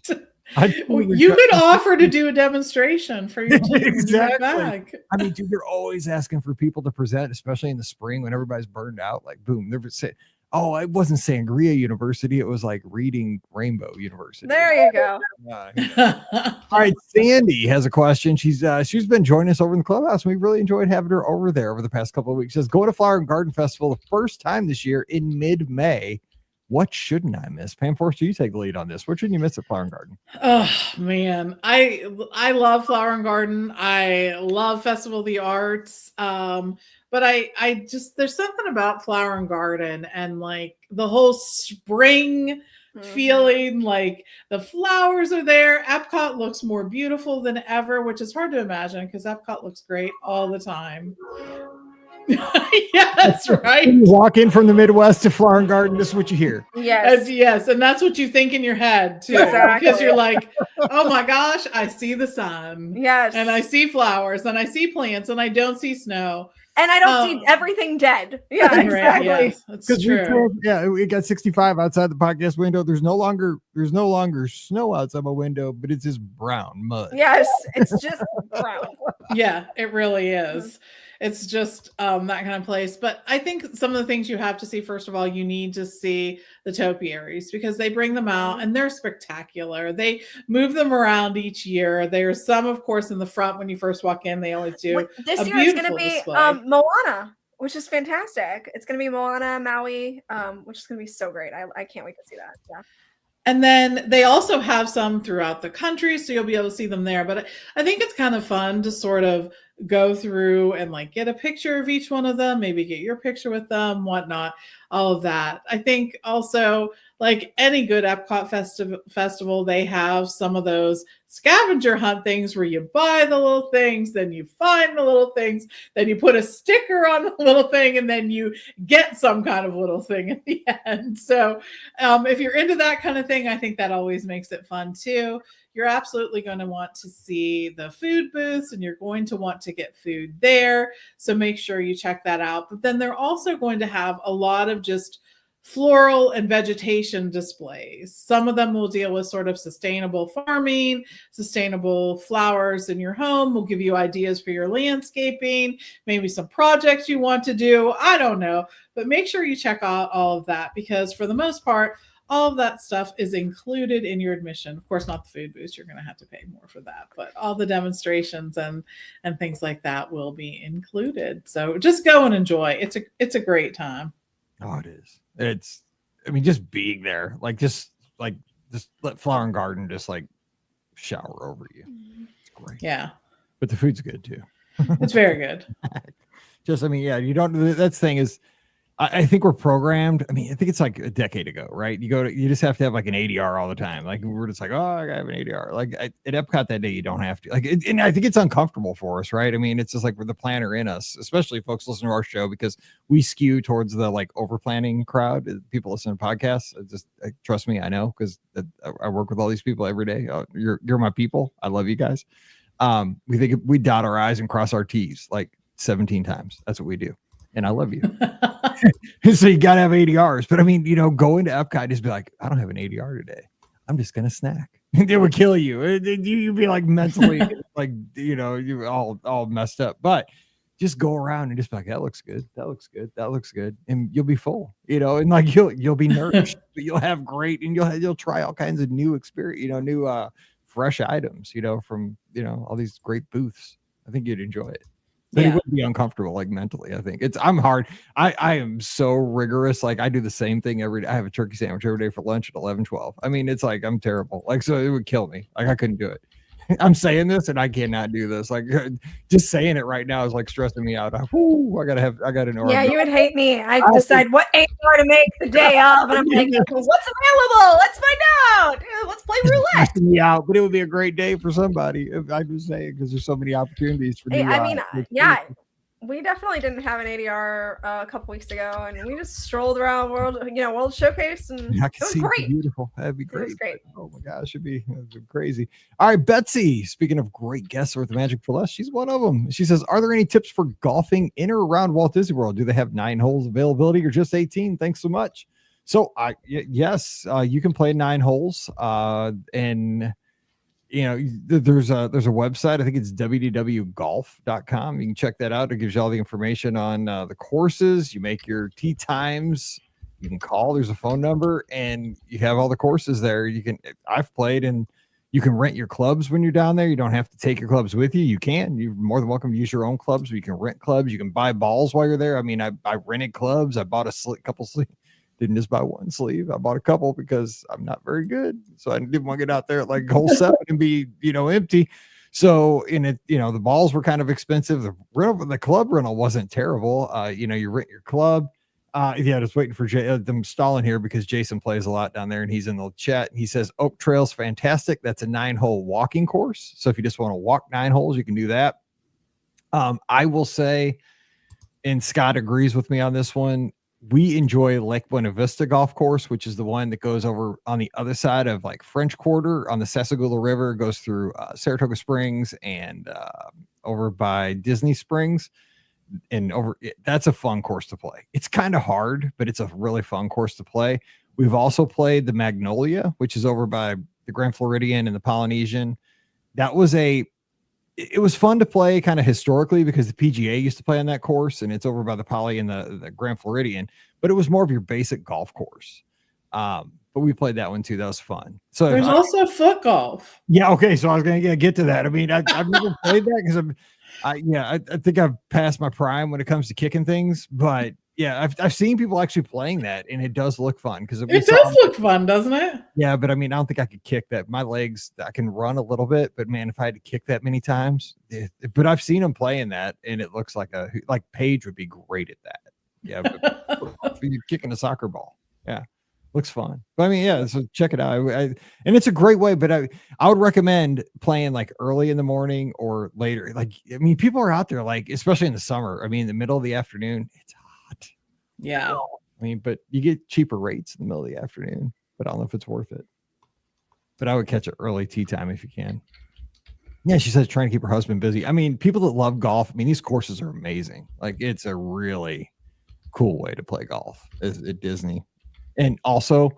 Speaker 3: You could offer to do a demonstration for your team.
Speaker 1: Exactly. Back. I mean, dude, you're always asking for people to present, especially in the spring when everybody's burned out. Like, boom, they're saying, "Oh, it wasn't Sangria University; it was like Reading Rainbow University."
Speaker 2: There you go.
Speaker 1: All right, Sandy has a question. She's been joining us over in the clubhouse. We've really enjoyed having her over there over the past couple of weeks. She says, "Go to Flower and Garden Festival the first time this year in mid-May. What shouldn't I miss?" Pam Forster, you take the lead on this. What shouldn't you miss at Flower and Garden?
Speaker 3: Oh man, I love Flower and Garden. I love Festival of the Arts. But I just, there's something about Flower and Garden and like the whole spring feeling like the flowers are there. Epcot looks more beautiful than ever, which is hard to imagine because Epcot looks great all the time. Yeah, that's right.
Speaker 1: When you walk in from the Midwest to Flower and Garden, this is what you hear.
Speaker 2: Yes.
Speaker 3: Yes, and that's what you think in your head too,
Speaker 2: Exactly.
Speaker 3: because you're like, oh my gosh, I see the sun.
Speaker 2: Yes.
Speaker 3: And I see flowers and I see plants and I don't see snow.
Speaker 2: And I don't see everything dead. Yeah, exactly.
Speaker 3: Right, yes, that's true.
Speaker 1: We got 65 outside the podcast window. There's no longer snow outside my window, but it's just brown mud.
Speaker 2: Yes, it's just brown.
Speaker 3: Yeah, it really is. It's just that kind of place. But I think some of the things you have to see, first of all, you need to see the topiaries because they bring them out and they're spectacular. They move them around each year. There's some, of course, in the front when you first walk in. They always do.
Speaker 2: This year it's going to be Moana, which is fantastic. It's going to be Moana, Maui, which is going to be so great. I can't wait to see that. Yeah.
Speaker 3: And then they also have some throughout the country, so you'll be able to see them there. But I think it's kind of fun to sort of go through and like get a picture of each one of them, maybe get your picture with them, whatnot, all of that. I think also, like any good Epcot festival, they have some of those scavenger hunt things where you buy the little things, then you find the little things, then you put a sticker on the little thing, and then you get some kind of little thing at the end. So if you're into that kind of thing, I think that always makes it fun too. You're absolutely going to want to see the food booths and you're going to want to get food there. So make sure you check that out. But then they're also going to have a lot of just floral and vegetation displays. Some of them will deal with sort of sustainable farming, sustainable flowers in your home. Will give you ideas for your landscaping, maybe some projects you want to do. I don't know, but make sure you check out all of that because for the most part, all of that stuff is included in your admission. Of course, not the food booths. You're going to have to pay more for that, but all the demonstrations and things like that will be included. So just go and enjoy. It's a great time.
Speaker 1: Oh, it is. Just being there, just let Flower and Garden just like shower over you. It's great.
Speaker 3: Yeah.
Speaker 1: But the food's good too.
Speaker 3: It's very good.
Speaker 1: You don't, that's the thing is, I think we're programmed. I think it's like a decade ago, right? You just have to have like an ADR all the time. Like we're just like, oh, I gotta have an ADR. Like at Epcot that day, you don't have to. And I think it's uncomfortable for us, right? It's just like we're the planner in us, especially folks listen to our show because we skew towards the like over planning crowd. People listen to podcasts. Trust me, I know because I work with all these people every day. You're my people. I love you guys. We think we dot our I's and cross our T's like 17 times. That's what we do. And I love you. So you got to have ADRs. But go into Epcot and just be like, I don't have an ADR today. I'm just going to snack. It would kill you. You'd be like mentally you're all messed up. But just go around and just be like, that looks good. That looks good. That looks good. And you'll be full, and like you'll be nourished. But you'll have great, and you'll try all kinds of new experience, new fresh items, from, all these great booths. I think you'd enjoy it. Then it wouldn't be uncomfortable, like mentally. I think I'm hard. I am so rigorous. Like I do the same thing every day. I have a turkey sandwich every day for lunch at 11:12. It's like I'm terrible. Like so, it would kill me. Like I couldn't do it. I'm saying this and I cannot do this. Like just saying it right now is like stressing me out. I got an order.
Speaker 2: Yeah, you would hate me. I decide what AR to make the day of, and I'm like, what's available? Let's find out. Let's play roulette.
Speaker 1: Yeah, but it would be a great day for somebody. I'm just saying because there's so many opportunities for.
Speaker 2: We definitely didn't have an ADR a couple weeks ago, and we just strolled around World Showcase, and
Speaker 1: I can
Speaker 2: it was
Speaker 1: see
Speaker 2: great.
Speaker 1: Beautiful. That'd be great.
Speaker 2: It was great.
Speaker 1: Oh my gosh, it'd be crazy. All right, Betsy. Speaking of great guests with Magic for Less, she's one of them. She says, "Are there any tips for golfing in or around Walt Disney World? Do they have 9 holes availability or just 18? Thanks so much." So, yes, you can play 9 holes, and. There's a website. I think it's WDWgolf.com. You can check that out. It gives you all the information on the courses. You make your tee times. You can call. There's a phone number, and you have all the courses there. I've played, and you can rent your clubs when you're down there. You don't have to take your clubs with you. You can. You're more than welcome to use your own clubs. You can rent clubs. You can buy balls while you're there. I rented clubs. I bought a couple sleeves. Didn't just buy one sleeve. I bought a couple because I'm not very good. So I didn't want to get out there at like hole 7 and be, empty. So the balls were kind of expensive. The club rental wasn't terrible. You rent your club. Yeah, just waiting for them stalling here because Jason plays a lot down there and he's in the chat. He says Oak Trail's fantastic. That's a 9-hole walking course. So if you just want to walk 9 holes, you can do that. I will say, and Scott agrees with me on this one, we enjoy Lake Buena Vista Golf Course, which is the one that goes over on the other side of like French Quarter on the Sassagoula River, goes through Saratoga Springs and over by Disney Springs. And that's a fun course to play. It's kind of hard, but it's a really fun course to play. We've also played the Magnolia, which is over by the Grand Floridian and the Polynesian. It was fun to play kind of historically because the PGA used to play on that course, and it's over by the Poly and the Grand Floridian, but it was more of your basic golf course. But we played that one too. That was fun. So
Speaker 3: there's also foot golf.
Speaker 1: Yeah. Okay. So I was going to get to that. I mean, I've never played that because I think I've passed my prime when it comes to kicking things, but yeah, I've seen people actually playing that, and it does look fun because
Speaker 3: it does look fun, doesn't it?
Speaker 1: Yeah, but I mean, I don't think I could kick that. My legs, I can run a little bit, but man, if I had to kick that many times, but I've seen them playing that, and it looks like Paige would be great at that. Yeah, but you're kicking a soccer ball. Yeah. Looks fun. But I mean, yeah, so check it out. And it's a great way, but I would recommend playing like early in the morning or later. Like, I mean, people are out there, like, especially in the summer. I mean, in the middle of the afternoon, it's hot.
Speaker 3: Yeah.
Speaker 1: I mean, but you get cheaper rates in the middle of the afternoon, but I don't know if it's worth it. But I would catch an early tea time if you can. Yeah, she says trying to keep her husband busy. I mean, people that love golf, I mean, these courses are amazing. Like, it's a really cool way to play golf at Disney. And also,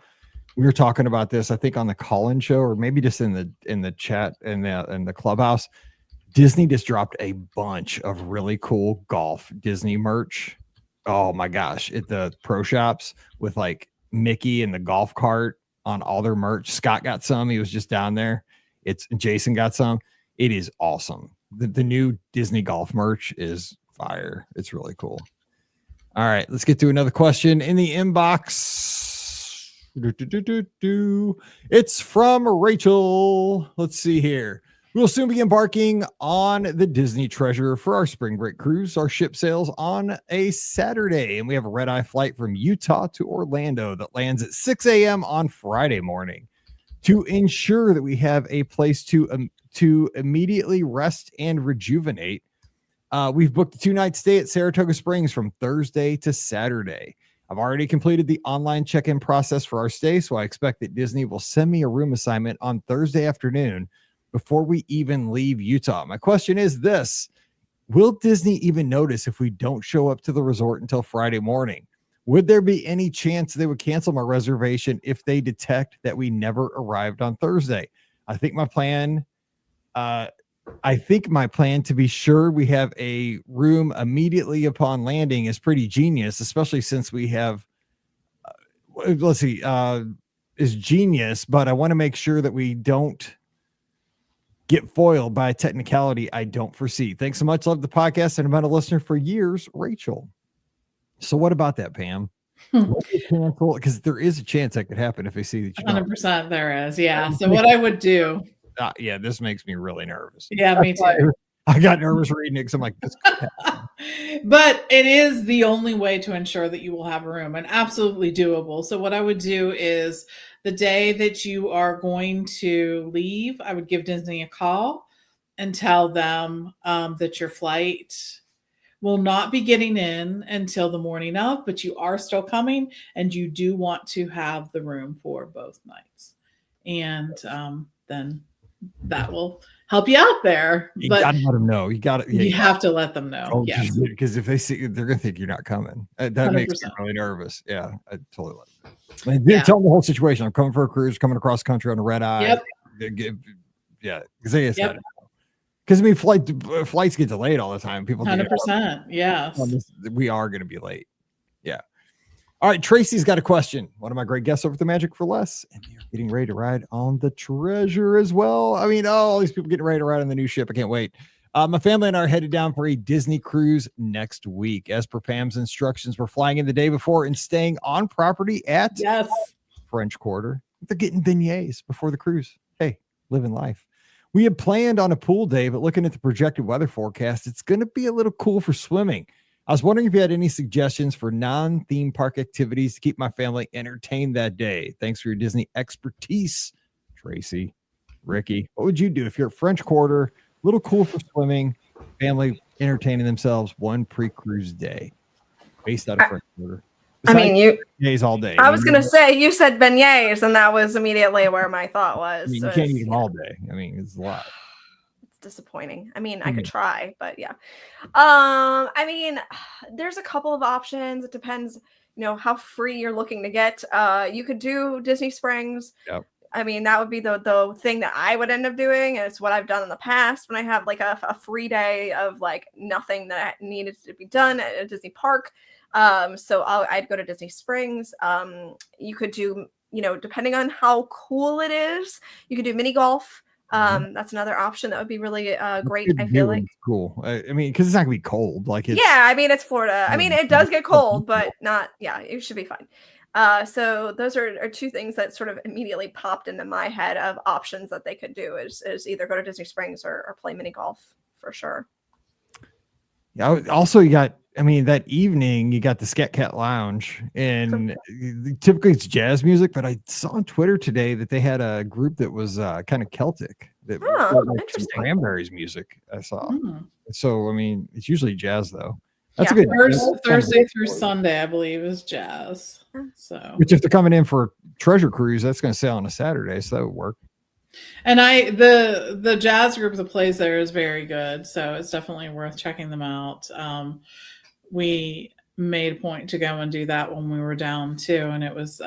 Speaker 1: we were talking about this, I think, on the call-in show, or maybe just in the chat in the clubhouse. Disney just dropped a bunch of really cool golf Disney merch. Oh my gosh, at the pro shops with like Mickey and the golf cart on all their merch. Scott got some. He was just down there. Jason got some. It is awesome. The new Disney golf merch is fire. It's really cool. All right, let's get to another question in the inbox. It's from Rachel. Let's see here. We'll soon be embarking on the Disney Treasure for our spring break cruise. Our ship sails on a Saturday, and we have a red-eye flight from Utah to Orlando that lands at 6 a.m. on Friday morning. To ensure that we have a place to immediately rest and rejuvenate, we've booked a 2-night stay at Saratoga Springs from Thursday to Saturday. I've already completed the online check-in process for our stay, so I expect that Disney will send me a room assignment on Thursday afternoon before we even leave Utah. My question is this: will Disney even notice if we don't show up to the resort until Friday morning? Would there be any chance they would cancel my reservation if they detect that we never arrived on Thursday? I think my plan to be sure we have a room immediately upon landing is pretty genius, especially since we have, is genius, but I want to make sure that we don't get foiled by a technicality I don't foresee. Thanks so much. Love the podcast and I've been a listener for years, Rachel. So what about that, Pam? Because there is a chance that could happen if they see that you
Speaker 3: 100% there is. Yeah. So what I would do.
Speaker 1: Yeah, this makes me really nervous.
Speaker 3: Yeah, me too.
Speaker 1: I got nervous reading it because I'm like, this could happen.
Speaker 3: But it is the only way to ensure that you will have a room, and absolutely doable. So what I would do is the day that you are going to leave, I would give Disney a call and tell them that your flight will not be getting in until the morning of, but you are still coming and you do want to have the room for both nights. And then that will help you out there.
Speaker 1: You
Speaker 3: but
Speaker 1: gotta let them know. You
Speaker 3: have to let them know. Yes.
Speaker 1: Because if they see, they're gonna think you're not coming. That 100%. Makes me really nervous. Yeah, I totally like that. Tell them the whole situation. I'm coming for a cruise, coming across country on a red eye.
Speaker 3: Yep.
Speaker 1: Yeah, because I mean, flights get delayed all the time. People
Speaker 3: 100%. Yes,
Speaker 1: we are going to be late. Yeah. All right, Tracy's got a question. One of my great guests over at the Magic for Less, and they're getting ready to ride on the Treasure as well. I mean, all these people getting ready to ride on the new ship. I can't wait. My family and I are headed down for a Disney cruise next week. As per Pam's instructions, we're flying in the day before and staying on property at French Quarter. They're getting beignets before the cruise. Hey, living life. We had planned on a pool day, but looking at the projected weather forecast, it's going to be a little cool for swimming. I was wondering if you had any suggestions for non-theme park activities to keep my family entertained that day. Thanks for your Disney expertise, Tracy. Ricky, what would you do if you're at French Quarter, a little cool for swimming, family entertaining themselves one pre-cruise day based out of French Quarter? Days all day.
Speaker 2: I was going to say, you said beignets, and that was immediately where my thought was.
Speaker 1: You can't eat them all day. I mean, it's a lot.
Speaker 2: It's disappointing. I mean, I could try, but yeah. There's a couple of options. It depends, how free you're looking to get. You could do Disney Springs.
Speaker 1: Yep.
Speaker 2: I mean, that would be the thing that I would end up doing. And it's what I've done in the past when I have like a free day of like nothing that needed to be done at a Disney park. So I'd go to Disney Springs. You could do, depending on how cool it is, you could do mini golf. That's another option that would be really great. I feel like
Speaker 1: cool. I mean, because it's not gonna be cold. Like
Speaker 2: it's Florida. I mean, it does get cold, but not. Yeah, it should be fine. So those are two things that sort of immediately popped into my head of options that they could do is either go to Disney Springs or play mini golf for sure.
Speaker 1: Yeah. Also, you got. I mean, that evening you got the Scat Cat Lounge, and typically it's jazz music. But I saw on Twitter today that they had a group that was kind of Celtic. That
Speaker 2: interesting.
Speaker 1: Cranberries music. I saw. So I mean, it's usually jazz though. That's a good
Speaker 3: Thursday through Sunday, I believe, is jazz. So,
Speaker 1: which if they're coming in for Treasure Cruise, that's going to sail on a Saturday, so that would work.
Speaker 3: And the jazz group that plays there is very good, so it's definitely worth checking them out. We made a point to go and do that when we were down too, and it was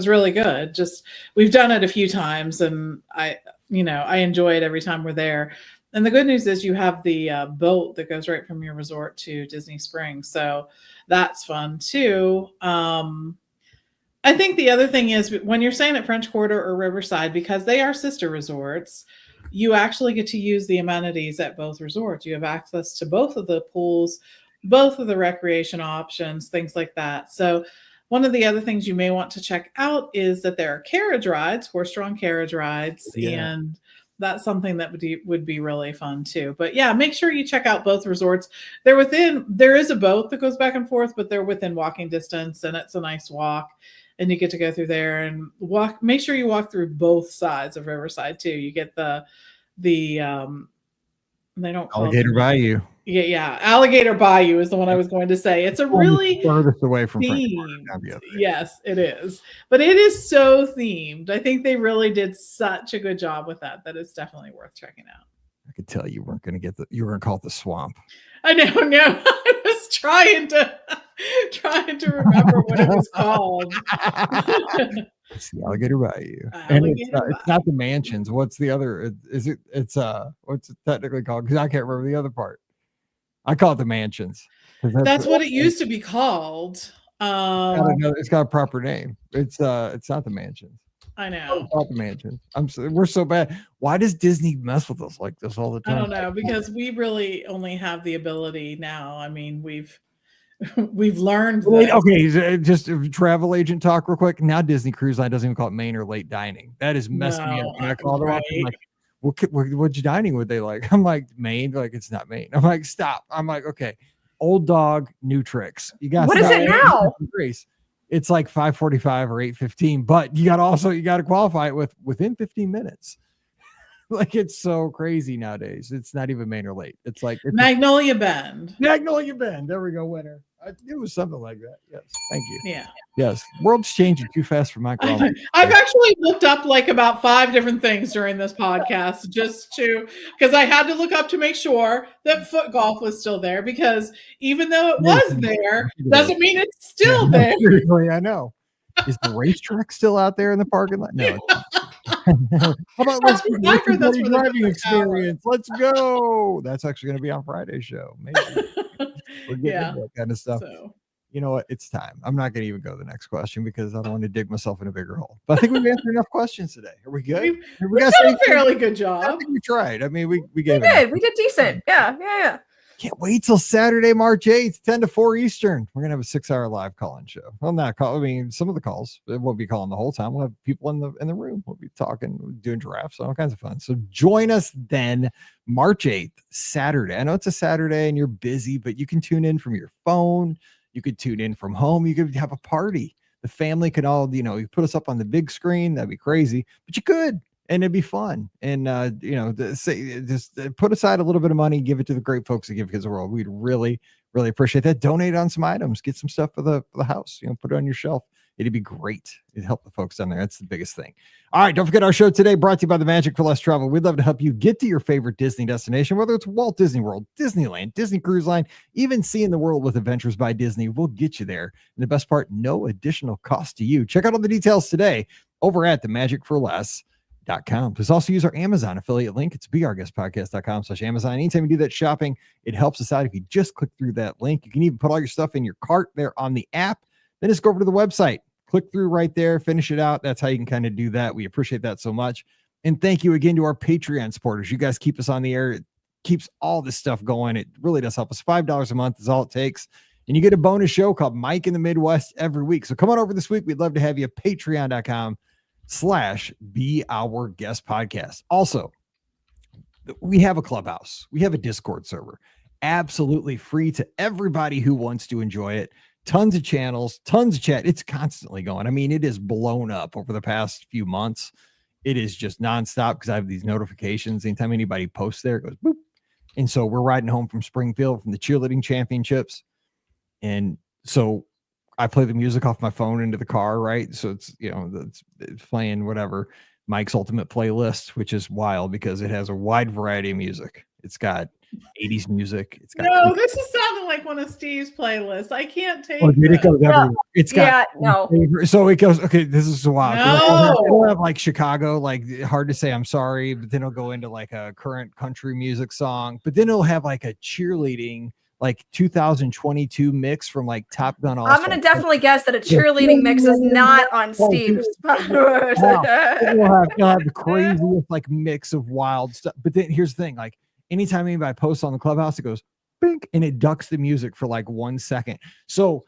Speaker 3: really good. Just we've done it a few times, and I enjoy it every time we're there. And the good news is you have the boat that goes right from your resort to Disney Springs, so that's fun too. I think the other thing is when you're staying at French Quarter or Riverside, because they are sister resorts, you actually get to use the amenities at both resorts. You have access to both of the pools, both of the recreation options, things like that. So one of the other things you may want to check out is that there are carriage rides, horse-drawn carriage rides, and that's something that would be really fun too. But yeah, make sure you check out both resorts. There is a boat that goes back and forth, but they're within walking distance, and it's a nice walk. And you get to go through there and walk. Make sure you walk through both sides of Riverside too. You get the they don't call
Speaker 1: Alligator Bayou.
Speaker 3: Yeah, Alligator Bayou is the one I was going to say. It's a really
Speaker 1: furthest away from
Speaker 3: themed. Yes, it is. But it is so themed. I think they really did such a good job with that it's definitely worth checking out.
Speaker 1: I could tell you weren't going to you were going to call it the swamp.
Speaker 3: I know. I was trying to remember what it was called.
Speaker 1: It's the Alligator Bayou. And it's not the mansions. What's the other? What's it technically called? Because I can't remember the other part. I call it the mansions.
Speaker 3: That's what it used to be called.
Speaker 1: It's got a proper name. It's not the mansions.
Speaker 3: I know.
Speaker 1: It's not the mansions. We're so bad. Why does Disney mess with us like this all the time?
Speaker 3: I don't know, because we really only have the ability now. I mean, we've learned.
Speaker 1: Okay, just travel agent talk real quick. Now Disney Cruise Line doesn't even call it main or late dining. That is messing me up. And I called her up. I'm like, what dining would they like? I'm like, main. Like, it's not main. I'm like, stop. I'm like, okay, old dog, new tricks. You got.
Speaker 2: What is it now?
Speaker 1: It's like 5:45 or 8:15, but you got to qualify it within 15 minutes. Like, it's so crazy nowadays. It's not even main or late. It's like
Speaker 3: Magnolia Bend.
Speaker 1: Magnolia Bend. There we go, winner. It was something like that. Yes. Thank you.
Speaker 3: Yeah.
Speaker 1: Yes. World's changing too fast for Mike Rollman.
Speaker 3: I've actually looked up like about 5 different things during this podcast because I had to look up to make sure that foot golf was still there, because even though it was there, doesn't mean it's still there.
Speaker 1: Seriously, I know. Is the racetrack still out there in the parking lot? No. How about let's driving experience? Let's go. That's actually going to be on Friday's show. Maybe. We're getting into that kind of stuff. So. You know what? It's time. I'm not going to even go to the next question because I don't want to dig myself in a bigger hole. But I think we've answered enough questions today. Are we good?
Speaker 3: We got a fairly good job.
Speaker 1: I think we tried. I mean, we
Speaker 2: did decent. Yeah.
Speaker 1: Can't wait till Saturday, March 8th, 10 to 4 Eastern. We're going to have a 6-hour live call-in show. Well, not call. I mean, some of the calls, it won't be calling the whole time. We'll have people in the room. We'll be talking, doing giraffes, all kinds of fun. So join us then, March 8th, Saturday. I know it's a Saturday and you're busy, but you can tune in from your phone. You could tune in from home. You could have a party. The family could all, you put us up on the big screen. That'd be crazy, but you could. And it'd be fun. And, just put aside a little bit of money, give it to the great folks at Give Kids the World. We'd really, really appreciate that. Donate on some items, get some stuff for the house, put it on your shelf. It'd be great. It'd help the folks down there. That's the biggest thing. All right. Don't forget our show today brought to you by the Magic for Less Travel. We'd love to help you get to your favorite Disney destination, whether it's Walt Disney World, Disneyland, Disney Cruise Line, even seeing the world with Adventures by Disney. We'll get you there. And the best part, no additional cost to you. Check out all the details today over at themagicforless.com. Please also use our Amazon affiliate link. It's beourguestpodcast.com/Amazon. Anytime you do that shopping, it helps us out if you just click through that link. You can even put all your stuff in your cart there on the app. Then just go over to the website, click through right there, finish it out. That's how you can kind of do that. We appreciate that so much. And thank you again to our Patreon supporters. You guys keep us on the air. It keeps all this stuff going. It really does help us. $5 a month is all it takes. And you get a bonus show called Mike in the Midwest every week. So come on over this week. We'd love to have you. Patreon.com/Be Our Guest Podcast. Also, we have a clubhouse. We have a Discord server. Absolutely free to everybody who wants to enjoy it. Tons of channels, tons of chat. It's constantly going. I mean, it is blown up over the past few months. It is just nonstop because I have these notifications. Anytime anybody posts there, it goes boop. And so we're riding home from Springfield from the cheerleading championships. And so I play the music off my phone into the car, right? So it's, it's playing whatever Mike's Ultimate Playlist, which is wild because it has a wide variety of music. It's got 80s music. It's got
Speaker 3: this is sounding like one of Steve's playlists. I can't take
Speaker 1: it. It goes everywhere. It's got so it goes, okay, this is wild. It'll have like Chicago, like Hard to Say I'm Sorry, but then it'll go into like a current country music song, but then it'll have like a cheerleading like 2022 mix from like Top Gun.
Speaker 2: I'm going to definitely guess that a cheerleading mix is not on Steve's.
Speaker 1: You'll have the craziest like mix of wild stuff. But then here's the thing, like anytime anybody posts on the clubhouse, it goes bink and it ducks the music for like 1 second. So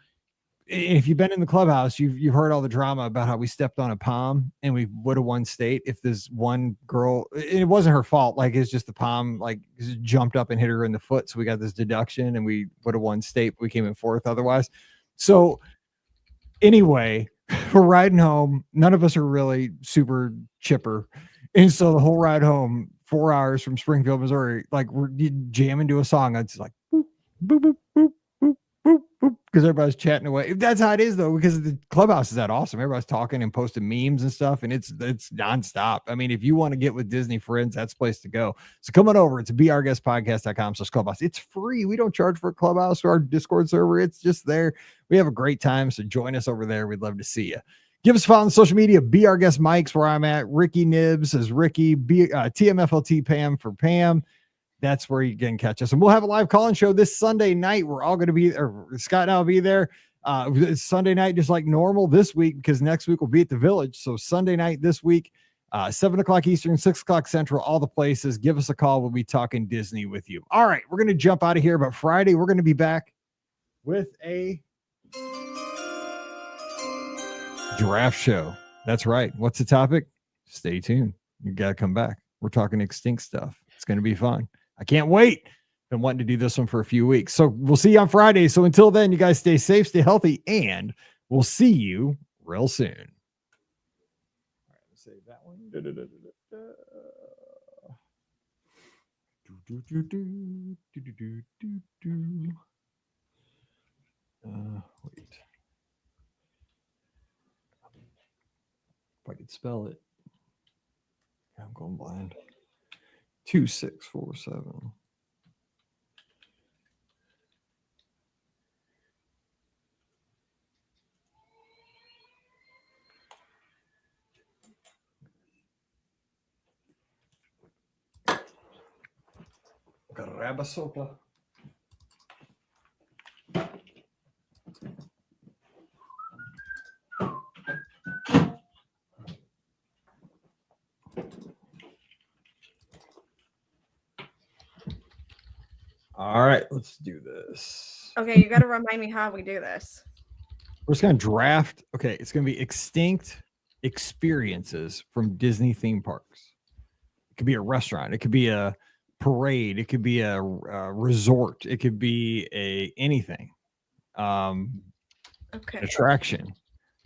Speaker 1: if you've been in the clubhouse, you've heard all the drama about how we stepped on a palm and we would have won state if this one girl, it wasn't her fault. Like it's just the palm, like jumped up and hit her in the foot. So we got this deduction and we would have won state. But we came in fourth otherwise. So anyway, we're riding home. None of us are really super chipper. And so the whole ride home, 4 hours from Springfield, Missouri, like we're jamming to a song. It's like boop, boop, boop, boop. Because everybody's chatting away. That's how it is though, because the clubhouse is that awesome. Everybody's talking and posting memes and stuff, and it's nonstop. I mean, if you want to get with Disney friends, that's the place to go. So come on over. It's beourguestpodcast.com/clubhouse. It's free. We don't charge for a clubhouse or our Discord server. It's just there. We have a great time. So join us over there. We'd love to see you. Give us a follow on social media. Be Our Guest Mike's where I'm at. Ricky Nibs is Ricky. TMFLT Pam for Pam. That's where you can catch us. And we'll have a live call-in show this Sunday night. We're all going to be there. Scott and I will be there. It's Sunday night, just like normal this week, because next week we'll be at the Village. So Sunday night this week, 7 o'clock Eastern, 6 o'clock Central, all the places. Give us a call. We'll be talking Disney with you. All right, we're going to jump out of here. But Friday, we're going to be back with a giraffe show. That's right. What's the topic? Stay tuned. You got to come back. We're talking extinct stuff. It's going to be fun. I can't wait. Been wanting to do this one for a few weeks. So we'll see you on Friday. So until then, you guys stay safe, stay healthy, and we'll see you real soon. All right, let's save that one. Wait. If I could spell it. I'm going blind. 2647. Grab a sopa. All right, let's do this.
Speaker 2: Okay, you got to remind me how we do this.
Speaker 1: We're just going to draft. Okay, it's going to be extinct experiences from Disney theme parks. It could be a restaurant. It could be a parade. It could be a resort. It could be anything.
Speaker 2: Okay.
Speaker 1: Attraction.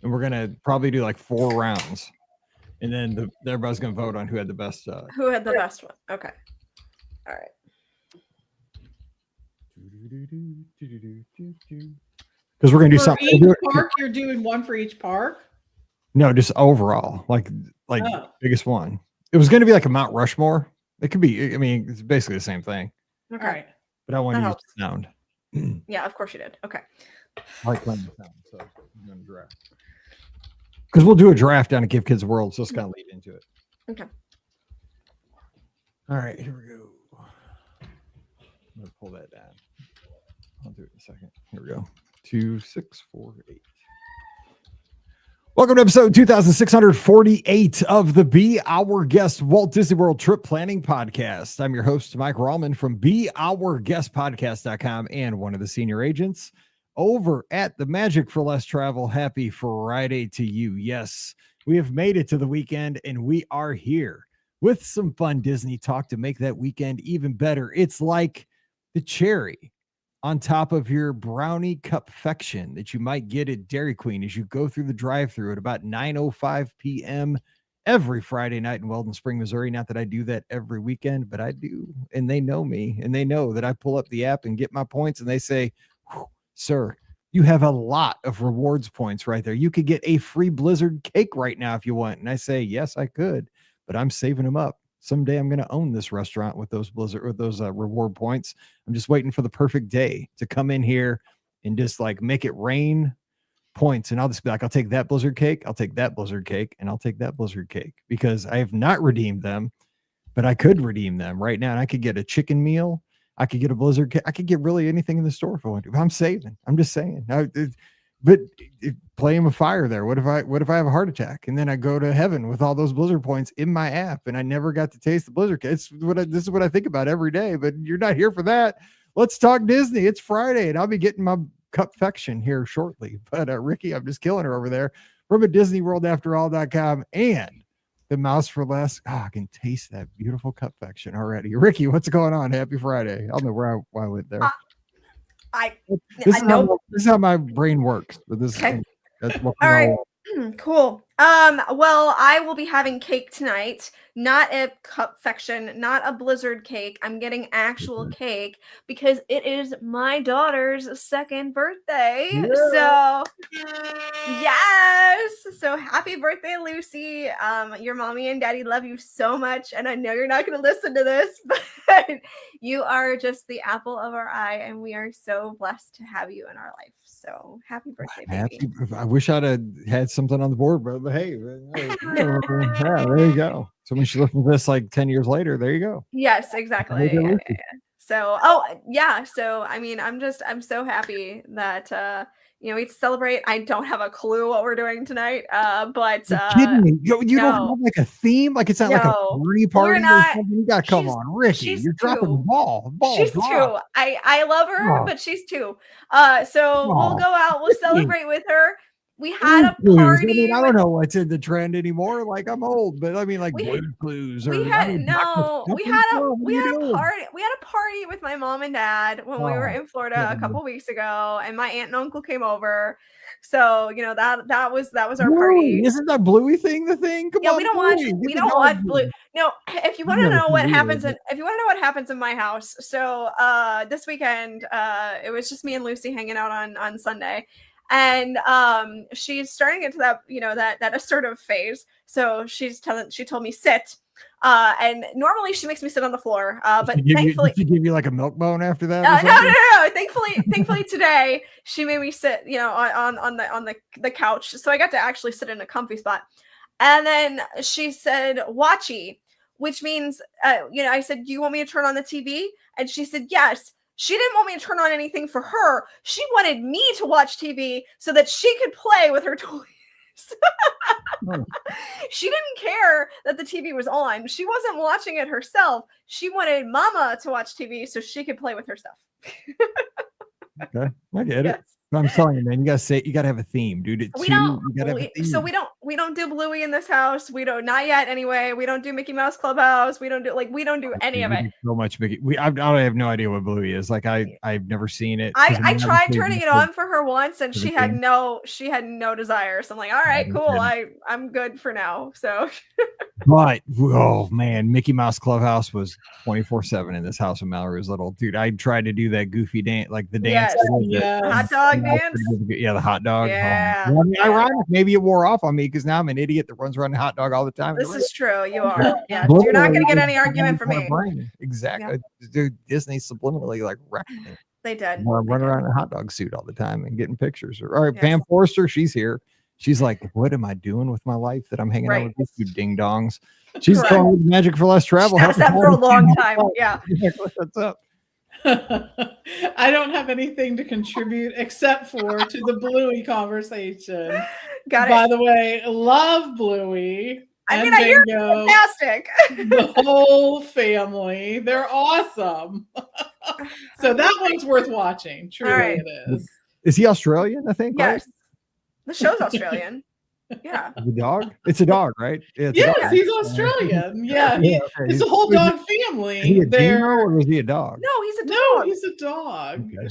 Speaker 1: And we're going to probably do like 4 rounds. And then everybody's going to vote on who had the best.
Speaker 2: Who had the best one? Okay. All right.
Speaker 1: Because we're going to do
Speaker 3: For
Speaker 1: something.
Speaker 3: each park, you're doing one for each park?
Speaker 1: No, just overall, like biggest one. It was going to be like a Mount Rushmore. It could be. I mean, it's basically the same thing.
Speaker 2: Okay.
Speaker 3: All right.
Speaker 1: But I want to use the sound.
Speaker 2: Yeah, of course you did. Okay.
Speaker 1: I like playing the sound, so I'm going to draft. Because we'll do a draft down at Give Kids World, so it's kind of lead into it.
Speaker 2: Okay.
Speaker 1: All right, here we go. I'm going to pull that down. I'll do it in a second. Here we go. 2, 6, 4, 8. Welcome to episode 2648 of the Be Our Guest Walt Disney World Trip Planning Podcast. I'm your host, Mike Rallman from BeOurGuestPodcast.com and one of the senior agents over at the Magic for Less Travel. Happy Friday to you. Yes, we have made it to the weekend and we are here with some fun Disney talk to make that weekend even better. It's like the cherry on top of your brownie cupfection that you might get at Dairy Queen as you go through the drive-thru at about 9:05 p.m. every Friday night in Weldon Spring, Missouri. Not that I do that every weekend, but I do. And they know me, and they know that I pull up the app and get my points, and they say, sir, you have a lot of rewards points right there. You could get a free Blizzard cake right now if you want. And I say, yes, I could, but I'm saving them up. Someday I'm going to own this restaurant with those reward points. I'm just waiting for the perfect day to come in here and just like make it rain points. And I'll just be like, I'll take that Blizzard cake. I'll take that Blizzard cake. And I'll take that Blizzard cake because I have not redeemed them, but I could redeem them right now. And I could get a chicken meal. I could get a Blizzard cake. I could get really anything in the store if I want to. I'm saving. I'm just saying. But playing with fire there. What if I have a heart attack and then I go to heaven with all those Blizzard points in my app and I never got to taste the Blizzard cake? This is what I think about every day, but you're not here for that. Let's talk Disney. It's Friday and I'll be getting my cupfection here shortly. But Rikki, I'm just killing her over there from a DisneyWorldAfterAll.com and the Mouse for Less. I can taste that beautiful cupfection already. Rikki, what's going on? Happy Friday. I don't know why I went there. This is how my brain works. But this
Speaker 2: okay.
Speaker 1: That's
Speaker 2: all right. Cool. Well, I will be having cake tonight, not a cupfection, not a Blizzard cake. I'm getting actual cake because it is my daughter's 2nd birthday. Yeah. So yes. So happy birthday, Lucy. Your mommy and daddy love you so much. And I know you're not going to listen to this, but you are just the apple of our eye. And we are so blessed to have you in our life. So happy birthday, baby.
Speaker 1: I wish I'd have had something on the board, but hey, yeah, there you go. So when she listens to this like 10 years later, there you go.
Speaker 2: Yes, exactly. Yeah. So, so I mean, I'm so happy that we celebrate. I don't have a clue what we're doing tonight. But
Speaker 1: you're kidding me. You don't have like a theme, like it's not like a party.
Speaker 2: We're not.
Speaker 1: You got to come on, Rikki. You're dropping the ball.
Speaker 2: She's 2. I love her, but she's 2. So we'll go out. We'll celebrate with her. We had a party.
Speaker 1: I don't know what's in the trend anymore. Like I'm old, but I mean, like Blue's Clues.
Speaker 2: We had a party. We had a party with my mom and dad when we were in Florida a couple weeks ago, and my aunt and uncle came over. So that was our party.
Speaker 1: Isn't that Bluey thing the thing? Come on,
Speaker 2: we don't watch Blue. No, if you want to know what happens in my house, so this weekend it was just me and Lucy hanging out on Sunday. And she's starting into that that assertive phase. So she told me sit. And normally she makes me sit on the floor. But thankfully
Speaker 1: she give you like a milk bone after that.
Speaker 2: No. Thankfully today she made me sit, on the couch. So I got to actually sit in a comfy spot. And then she said, watchy, which means I said, do you want me to turn on the TV? And she said, yes. She didn't want me to turn on anything for her. She wanted me to watch TV so that she could play with her toy. She didn't care that the TV was on. She wasn't watching it herself. She wanted Mama to watch TV so she could play with her stuff.
Speaker 1: Okay, I get it.
Speaker 2: Yes.
Speaker 1: I'm telling you, man, you gotta have a theme, dude.
Speaker 2: We don't do Bluey in this house. We don't, not yet anyway. We don't do Mickey Mouse Clubhouse. We don't do any of it.
Speaker 1: So much Mickey. I have no idea what Bluey is. Like I've never seen it.
Speaker 2: I tried turning it on for her once and she had no desire. So I'm like, all right, cool. I'm good for now. So
Speaker 1: but oh man, Mickey Mouse Clubhouse was 24/7 in this house when Mallory was little. Dude, I tried to do that goofy dance, like the dance.
Speaker 3: Yes.
Speaker 2: Hot dog dance.
Speaker 1: Yeah, the hot dog.
Speaker 2: Yeah.
Speaker 1: I mean, ironic. Maybe it wore off on me because now I'm an idiot that runs around the hot dog all the time.
Speaker 2: This is true. You are. Yeah. You're not going to get any argument from me.
Speaker 1: Exactly. Yeah. Dude, Disney subliminally like wrecked me.
Speaker 2: They did.
Speaker 1: Well, I'm running around in a hot dog suit all the time and getting pictures. All right, yes. Pam Forrester, she's here. She's like, what am I doing with my life that I'm hanging out with these two ding dongs? She's calling Magic for Less Travel.
Speaker 2: She's that for a long time. Yeah.
Speaker 1: What's up?
Speaker 3: I don't have anything to contribute except for to the Bluey conversation.
Speaker 2: Got it.
Speaker 3: By the way, love Bluey.
Speaker 2: I mean, I hear it's fantastic.
Speaker 3: The whole family. They're awesome. So that one's worth watching. Truly it is.
Speaker 1: Is he Australian, I think?
Speaker 2: Yes.
Speaker 1: Right?
Speaker 2: The show's Australian. Yeah.
Speaker 1: The dog? It's a dog, right?
Speaker 3: Yeah, yes, he's Australian. Yeah. It's a whole dog family.
Speaker 1: Is he a dingo or is he a dog?
Speaker 2: No, he's a dog.
Speaker 3: No, he's a dog. Okay.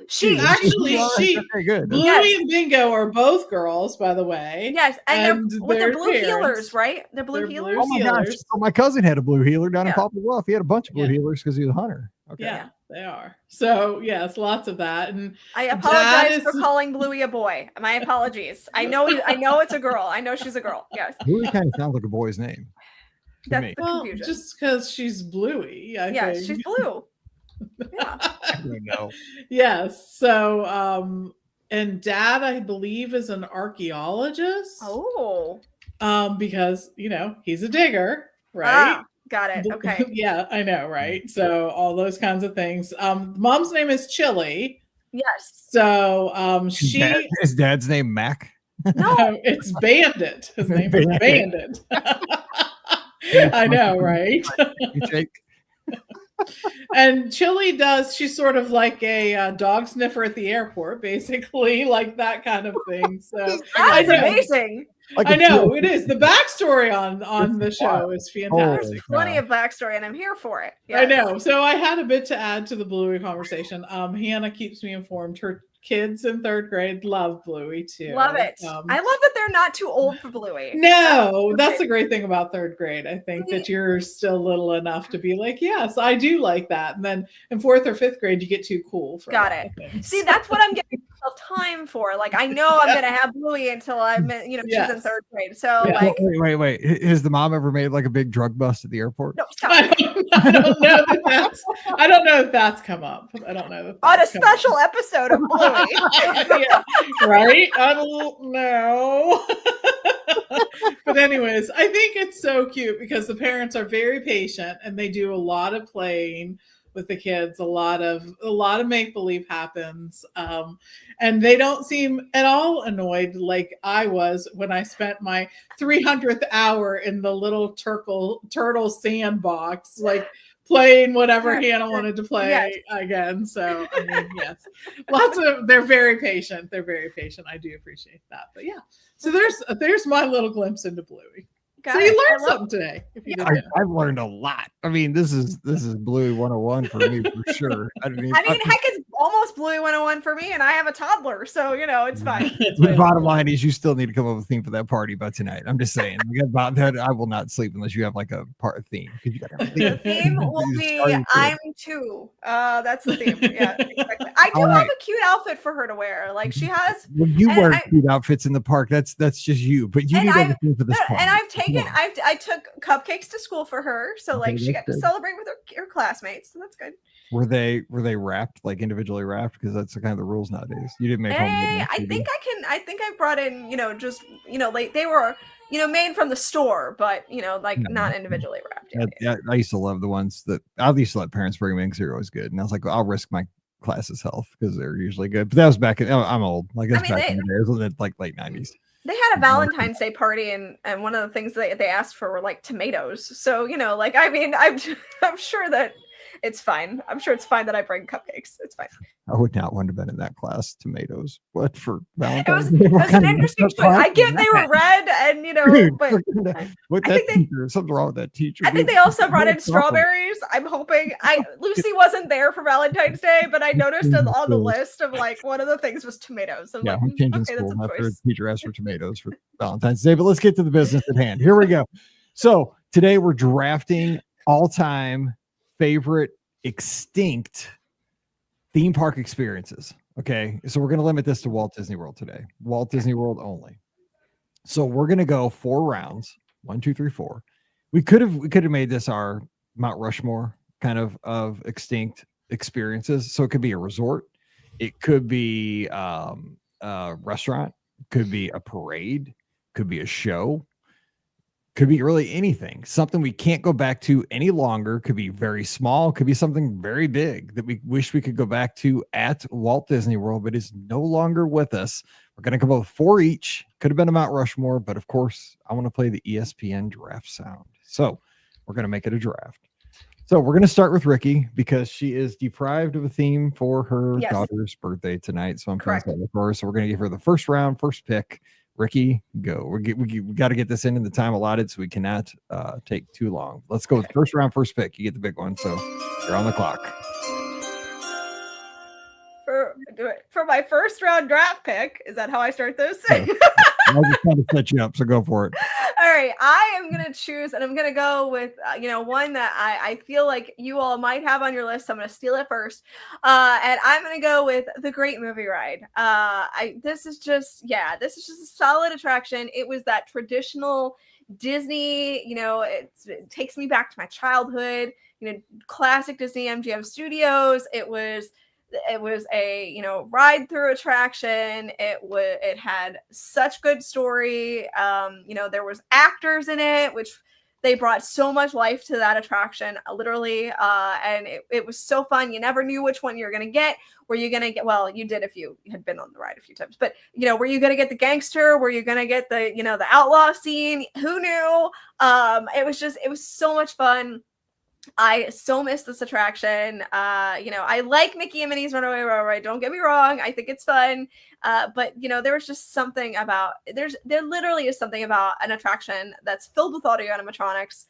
Speaker 3: She
Speaker 1: very good.
Speaker 3: Bluey and Bingo are both girls, by the way.
Speaker 2: Yes, and they're blue healers, right? They're blue healers.
Speaker 1: Oh my gosh. So my cousin had a blue healer down in Poplar Bluff. He had a bunch of blue healers because he was a hunter. Okay.
Speaker 3: Yeah, they are. So yes, lots of that. And
Speaker 2: I apologize for calling Bluey a boy. My apologies. I know it's a girl. I know she's a girl. Yes.
Speaker 1: Bluey kind of sounds like a boy's name.
Speaker 2: That's the confusion.
Speaker 3: Just because she's Bluey. I think.
Speaker 2: She's blue. Yeah.
Speaker 1: I don't know.
Speaker 3: Yes. So and Dad, I believe, is an archaeologist.
Speaker 2: Oh.
Speaker 3: Because he's a digger, right?
Speaker 2: Ah. Got it. Okay.
Speaker 3: Yeah, I know, right? So all those kinds of things. Mom's name is Chili.
Speaker 2: Yes.
Speaker 3: So
Speaker 1: is Dad's name Mac?
Speaker 3: No, it's Bandit. His name is Bandit. I know, right? And Chili she's sort of like a dog sniffer at the airport, basically, like that kind of thing. So
Speaker 2: that's amazing.
Speaker 3: I know it is. The backstory on the show is fantastic.
Speaker 2: Plenty of backstory, and I'm here for it.
Speaker 3: Yes. I know. So I had a bit to add to the Bluey conversation. Hannah keeps me informed. Her kids in 3rd grade love Bluey too.
Speaker 2: Love it. I love that they're not too old for Bluey.
Speaker 3: No, that's the great thing about 3rd grade. I think that you're still little enough to be like, yes, I do like that. And then in 4th or 5th grade, you get too cool for
Speaker 2: Got it. See, that's what I'm getting myself time for. Like, I know I'm gonna have Bluey until I'm she's in 3rd grade. So like,
Speaker 1: wait. Has the mom ever made like a big drug bust at the airport?
Speaker 2: No, stop.
Speaker 3: I don't know if that's come up. I don't know.
Speaker 2: On a special episode of Bluey.
Speaker 3: Yeah, right? I don't know. But anyways, I think it's so cute because the parents are very patient and they do a lot of playing with the kids. A lot of make-believe happens. And they don't seem at all annoyed like I was when I spent my 300th hour in the little turtle sandbox, like playing whatever Hannah wanted to play again. So I mean, yes, they're very patient. They're very patient. I do appreciate that. But yeah, so there's my little glimpse into Bluey. So you learned something today.
Speaker 1: I've learned a lot. I mean, this is Bluey 101 for me for sure. I mean,
Speaker 2: heck, it's almost Bluey 101 for me, and I have a toddler, so it's fine.
Speaker 1: The bottom line is you still need to come up with a theme for that party by tonight. I'm just saying. About that, I will not sleep unless you have like a theme. You got
Speaker 2: the theme will be I'm 2. That's the theme. Yeah, exactly. I do have a cute outfit for her to wear. Like she has.
Speaker 1: When you wear cute outfits in the park, that's just you. But you need a theme for this party.
Speaker 2: And I've taken. I took cupcakes to school for her, so like she got to celebrate with her classmates, so that's good.
Speaker 1: Were they wrapped, like individually wrapped? Because that's the kind of the rules nowadays. You didn't make home.
Speaker 2: I think I brought in, like they were, made from the store, but not individually wrapped.
Speaker 1: Yeah, I used to love the ones that I used to let parents bring them in because they're always good, and I was like, well, I'll risk my class's health because they're usually good. But that was back in I'm old, like that's back in the day. It was like late 90s.
Speaker 2: They had a Valentine's Day party, and one of the things they asked for were like tomatoes. So like I mean, I'm sure that it's fine. I'm sure it's fine that I bring cupcakes. It's fine.
Speaker 1: I would not want to have been in that class. Tomatoes. What for
Speaker 2: It
Speaker 1: Valentine's
Speaker 2: was,
Speaker 1: Day?
Speaker 2: it
Speaker 1: What
Speaker 2: was
Speaker 1: kind
Speaker 2: an
Speaker 1: of
Speaker 2: interesting
Speaker 1: messed up
Speaker 2: choice. I
Speaker 1: class
Speaker 2: get
Speaker 1: is
Speaker 2: they
Speaker 1: that?
Speaker 2: were red, and
Speaker 1: Dude,
Speaker 2: but
Speaker 1: what
Speaker 2: I
Speaker 1: that
Speaker 2: think they
Speaker 1: teacher? Something wrong with that teacher.
Speaker 2: I think
Speaker 1: dude.
Speaker 2: they also brought in
Speaker 1: What's wrong?
Speaker 2: strawberries. I'm hoping Lucy wasn't there for Valentine's Day, but I noticed on the list of like one of the things was tomatoes. I'm
Speaker 1: Yeah,
Speaker 2: like,
Speaker 1: I'm changing
Speaker 2: okay, that's
Speaker 1: school
Speaker 2: a
Speaker 1: after
Speaker 2: choice.
Speaker 1: the teacher asked for tomatoes for Valentine's Day. But let's get to the business at hand. Here we go. So today we're drafting all-time favorite extinct theme park experiences. Okay, so we're going to limit this to Walt Disney World today. Walt Disney World only. So we're going to go 4 rounds. 1, 2, 3, 4. We could have made this our Mount Rushmore kind of extinct experiences. So it could be a resort, it could be a restaurant, could be a parade, could be a show, could be really anything. Something we can't go back to any longer. Could be very small, could be something very big that we wish we could go back to at Walt Disney World, but is no longer with us. We're going to go with 4 each. Could have been a Mount Rushmore, but of course, I want to play the ESPN draft sound. So we're going to make it a draft. So we're going to start with Rikki because she is deprived of a theme for her daughter's birthday tonight. So I'm going to start with her. So we're going to give her the first round, first pick. Rikki, go. We got to get this in the time allotted, so we cannot take too long. Let's go with first round, first pick. You get the big one, so you're on the clock.
Speaker 2: For my first round draft pick, is that how I start this?
Speaker 1: I just trying to set you up, so go for it.
Speaker 2: All right, I am gonna choose, and I'm gonna go with one that I feel like you all might have on your list. So I'm gonna steal it first, and I'm gonna go with the Great Movie Ride. This is just a solid attraction. It was that traditional Disney, it takes me back to my childhood. Classic Disney MGM Studios. It was a ride through attraction. It had such good story. There was actors in it, which they brought so much life to that attraction, literally. And it was so fun. You never knew which one you were going to get. Were you going to get, well, you did if you had been on the ride a few times, but were you going to get the gangster? Were you going to get the outlaw scene? Who knew? It was so much fun. I so miss this attraction. I like Mickey and Minnie's Runaway Railroad. Don't get me wrong. I think it's fun. But there was just something about there literally is something about an attraction that's filled with audio animatronics.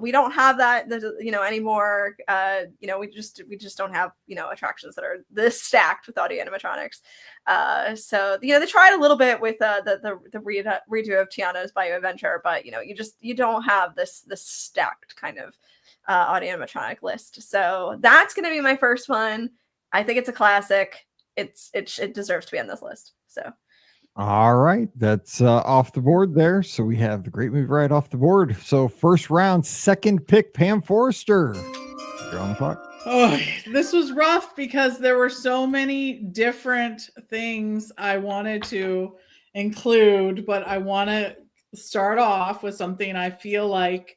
Speaker 2: We don't have that, anymore. We just don't have, attractions that are this stacked with audio animatronics. So they tried a little bit with the redo of Tiana's Bayou Adventure, but you don't have this stacked kind of audio animatronic list. So that's going to be my first one. I think it's a classic. It deserves to be on this list. So
Speaker 1: all right, that's off the board there. So we have the Great Movie Ride off the board. So first round, second pick, Pam Forrester. You're on the clock.
Speaker 3: Oh, this was rough because there were so many different things I wanted to include, but I want to start off with something I feel like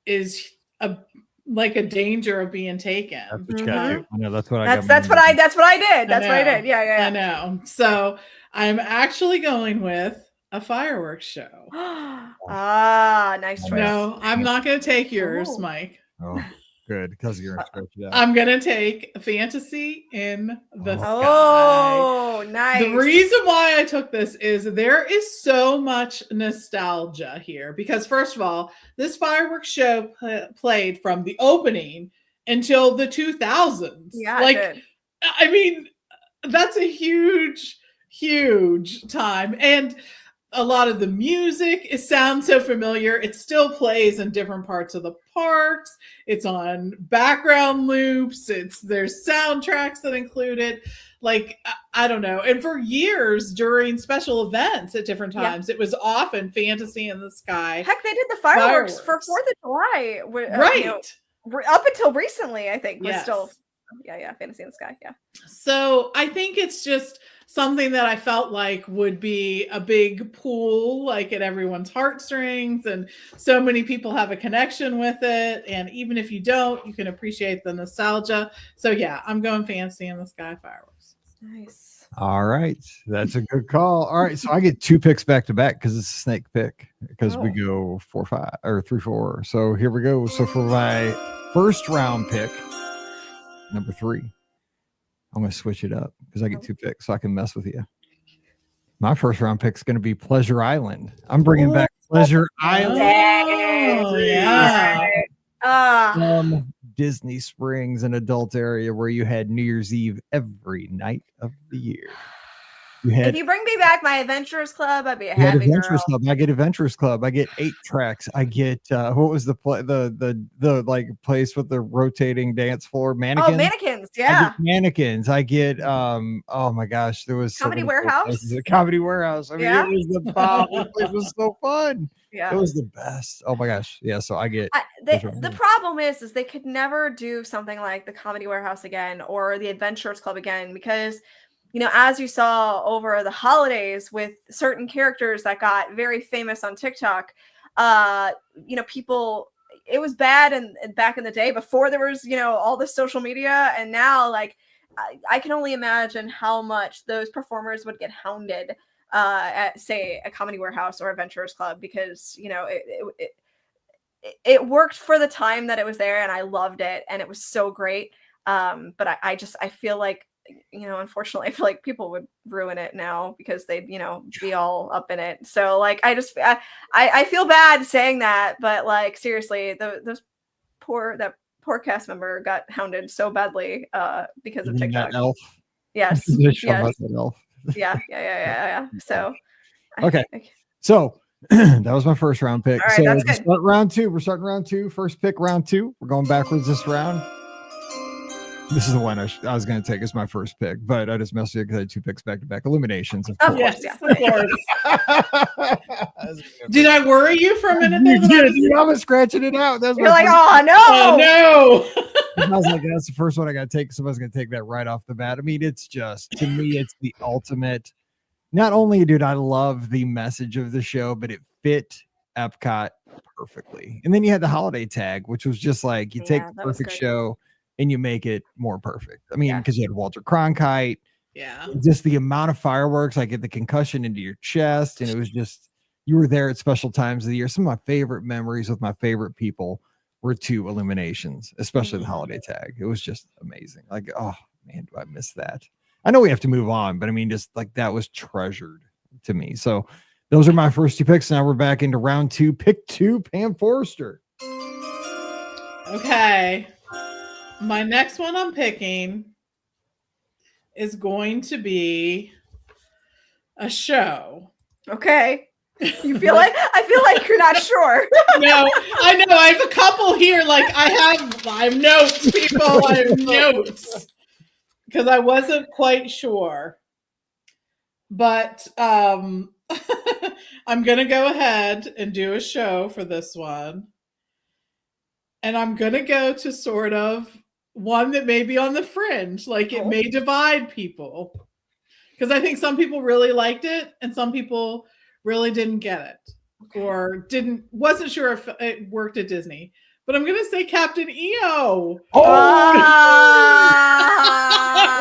Speaker 3: is a danger of being taken.
Speaker 1: That's what you got to do. I know that's what I got.
Speaker 2: That's what I did. That's what I did. Yeah.
Speaker 3: I know. So I'm actually going with a fireworks show.
Speaker 2: Nice choice.
Speaker 3: No, I'm not going to take yours, Mike.
Speaker 1: Oh, good, because you're going
Speaker 3: I'm going to take Fantasy in the Sky.
Speaker 2: Oh, nice.
Speaker 3: The reason why I took this is there is so much nostalgia here because, first of all, this fireworks show played from the opening until the 2000s.
Speaker 2: Yeah,
Speaker 3: I mean, that's a huge time. And a lot of the music sounds so familiar. It still plays in different parts of the parks. It's on background loops. There's soundtracks that include it. I don't know. And for years during special events at different times, it was often Fantasy in the Sky.
Speaker 2: Heck, they did the fireworks for 4th of July.
Speaker 3: Right.
Speaker 2: Up until recently, I think, was still, Fantasy in the Sky. Yeah.
Speaker 3: So I think it's just something that I felt like would be a big pull, at everyone's heartstrings, and so many people have a connection with it. And even if you don't, you can appreciate the nostalgia. So yeah, I'm going Fantasy in the Sky fireworks.
Speaker 2: Nice.
Speaker 1: All right. That's a good call. All right. So I get 2 picks back to back because it's a snake pick because we go 4-5 or 3-4. So here we go. So for my first round pick, number 3, I'm going to switch it up because I get 2 picks so I can mess with you. My first round pick is going to be Pleasure Island. I'm bringing back Pleasure Island.
Speaker 3: Oh, yeah.
Speaker 1: From Disney Springs, an adult area where you had New Year's Eve every night of the year.
Speaker 2: If you bring me back my Adventurers Club, I'd be a
Speaker 1: You had
Speaker 2: happy
Speaker 1: Adventurers
Speaker 2: girl.
Speaker 1: Club. I get Adventurers Club. I get 8 tracks. I get what was the like place with the rotating dance floor? Mannequins.
Speaker 2: Oh, mannequins.
Speaker 1: I
Speaker 2: Yeah.
Speaker 1: get mannequins. I get oh my gosh, there was
Speaker 2: Comedy
Speaker 1: so many cool
Speaker 2: Warehouse.
Speaker 1: places. The Comedy Warehouse. I mean,
Speaker 2: Yeah.
Speaker 1: it was the bomb. It was so fun.
Speaker 2: Yeah.
Speaker 1: It was the best. Oh my gosh. Yeah. So I get
Speaker 2: the problem is they could never do something like the Comedy Warehouse again or the Adventurers Club again because, you know, as you saw over the holidays with certain characters that got very famous on TikTok, you know, people, it was bad and back in the day before there was, you know, all the social media, and now like I can only imagine how much those performers would get hounded at say a Comedy Warehouse or Adventurers Club because, you know, it worked for the time that it was there and I loved it and it was so great. But I feel like, you know, unfortunately, I feel like people would ruin it now because they'd, you know, be all up in it. So like, I feel bad saying that, but like, seriously, that poor cast member got hounded so badly because of TikTok.
Speaker 1: That elf.
Speaker 2: Yes.
Speaker 1: Yes.
Speaker 2: Yes. Yeah. So.
Speaker 1: Okay. So that was my first round pick.
Speaker 2: All right,
Speaker 1: so
Speaker 2: that's good.
Speaker 1: start round 2. We're starting round 2. First pick, round 2. We're going backwards this round. This is the one I was going to take as my first pick, but I just messed with it because I had 2 picks back to back. Illuminations. Of course.
Speaker 3: Yes,
Speaker 2: Yeah.
Speaker 3: of course. Did I worry you for a minute there?
Speaker 1: You did. You almost scratching it out. That's
Speaker 2: You're like,
Speaker 1: first-
Speaker 2: oh no.
Speaker 3: Oh no.
Speaker 1: I was like, that's the first one I got to take. Somebody's going to take that right off the bat. I mean, it's just, to me, it's the ultimate. Not only did I love the message of the show, but it fit Epcot perfectly. And then you had the holiday tag, which was just like, you take
Speaker 2: Yeah,
Speaker 1: the
Speaker 2: that was
Speaker 1: perfect
Speaker 2: good.
Speaker 1: show and you make it more perfect. I mean,
Speaker 2: Yeah.
Speaker 1: because you had Walter Cronkite,
Speaker 3: Yeah.
Speaker 1: just the amount of fireworks, I get the concussion into your chest. And it was just, you were there at special times of the year. Some of my favorite memories with my favorite people were 2 illuminations, especially the holiday tag. It was just amazing. Like, oh man, do I miss that? I know we have to move on, but I mean, just like that was treasured to me. So those are my first 2 picks. Now we're back into round 2. Pick 2, Pam Forrester.
Speaker 3: Okay. My next one I'm picking is going to be a show.
Speaker 2: Okay. You feel like I feel like you're not sure.
Speaker 3: No, I know. I have a couple here. Like I have notes, people. I have notes because I wasn't quite sure. But I'm gonna go ahead and do a show for this one. And I'm gonna go to sort of one that may be on the fringe, like it may divide people. Because I think some people really liked it and some people really didn't get it or wasn't sure if it worked at Disney. But I'm gonna say Captain EO.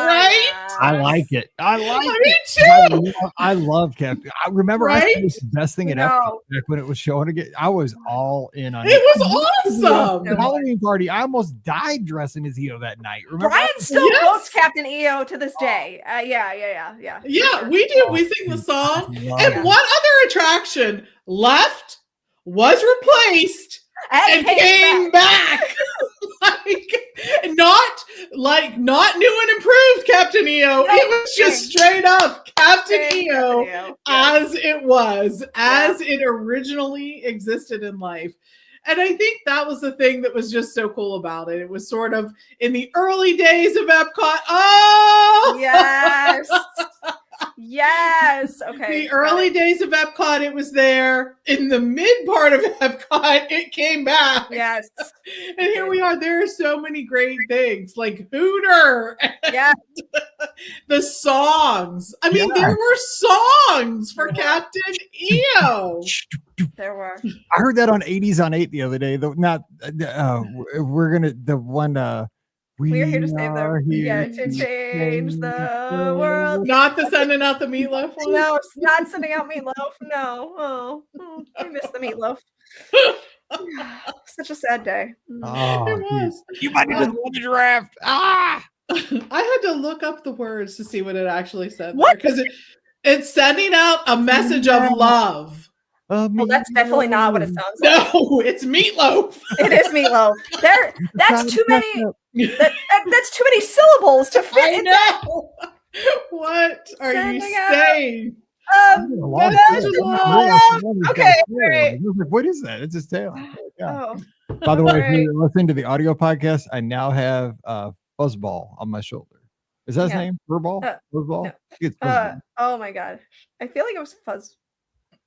Speaker 3: Right?
Speaker 1: I like it. I like
Speaker 3: Me
Speaker 1: it.
Speaker 3: too.
Speaker 1: I love Captain. I remember I
Speaker 3: Right?
Speaker 1: thought it was the best thing at Epcot back when it was showing again. I was all in on
Speaker 3: It was awesome.
Speaker 1: The Halloween party. I almost died dressing as EO that night. Remember?
Speaker 2: Brian still
Speaker 3: Yes.
Speaker 2: quotes Captain EO to this day. Yeah.
Speaker 3: Yeah, we do. We sing the song.
Speaker 1: Love
Speaker 3: And
Speaker 1: it.
Speaker 3: what other attraction left, was replaced, and came back? not new and improved Captain EO. It was just straight up Captain EO as it was, as it originally existed in life. And I think that was the thing that was just so cool about it. It was sort of in the early days of Epcot. Oh,
Speaker 2: Yes. Yes. Okay.
Speaker 3: the early days of Epcot, it was there. In the mid part of Epcot, it came back.
Speaker 2: Yes.
Speaker 3: And here we are. There are so many great things like Hooter.
Speaker 2: Yeah.
Speaker 3: The songs. I mean, there were songs for Captain EO.
Speaker 2: There were.
Speaker 1: I heard that on 80s on 8 the other day. Though not we're gonna the one
Speaker 2: We are here to save
Speaker 1: are
Speaker 2: them. Yeah,
Speaker 1: here
Speaker 2: to change the world.
Speaker 3: Not the sending out the meatloaf one.
Speaker 2: No, it's not sending out meatloaf. No. I miss the meatloaf. Such a sad day.
Speaker 1: Oh,
Speaker 3: It was.
Speaker 1: you might have just won the draft. Ah!
Speaker 3: I had to look up the words to see what it actually said.
Speaker 2: What?
Speaker 3: Because it's sending out a message of love.
Speaker 2: Well, that's definitely not what it sounds like.
Speaker 3: No, it's meatloaf.
Speaker 2: It is meatloaf. That's too many. That's too many syllables to fit.
Speaker 3: I know. What are you
Speaker 2: Sending out-
Speaker 3: saying?
Speaker 2: Message of love. Okay, great.
Speaker 1: What is that? It's his tail. Yeah.
Speaker 2: Oh,
Speaker 1: By the way, if
Speaker 2: Alright.
Speaker 1: you're listening to the audio podcast, I now have Fuzzball on my shoulder. Is that his
Speaker 2: Yeah.
Speaker 1: name? Furball? Fuzzball?
Speaker 2: no.
Speaker 1: It's Fuzzball.
Speaker 2: Oh my god. I feel like it was fuzz.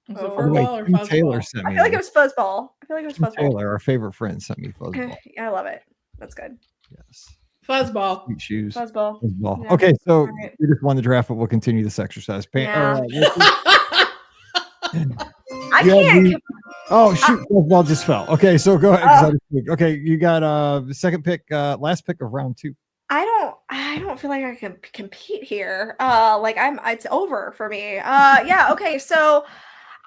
Speaker 3: Was it
Speaker 2: Oh.
Speaker 1: By the way,
Speaker 3: furball or
Speaker 1: Tim Taylor
Speaker 3: fuzzball?
Speaker 1: sent
Speaker 2: I
Speaker 1: me.
Speaker 2: feel like it was fuzzball.
Speaker 1: Tim Taylor, our favorite friend, sent me Fuzzball.
Speaker 2: I love it. That's good.
Speaker 1: Yes.
Speaker 3: Fuzzball.
Speaker 1: Sweet shoes.
Speaker 2: Fuzzball.
Speaker 1: Fuzzball.
Speaker 2: Yeah.
Speaker 1: Okay, so
Speaker 2: Alright.
Speaker 1: we just won the draft, but we'll continue this exercise.
Speaker 2: Yeah.
Speaker 3: I
Speaker 2: I
Speaker 1: Yeah,
Speaker 2: can't.
Speaker 1: Oh shoot, Fuzzball just fell. Okay, so go ahead. 'cause I just think- Okay, you got the second pick, last pick of round 2.
Speaker 2: I don't feel like I can compete here. It's over for me. Yeah, okay. So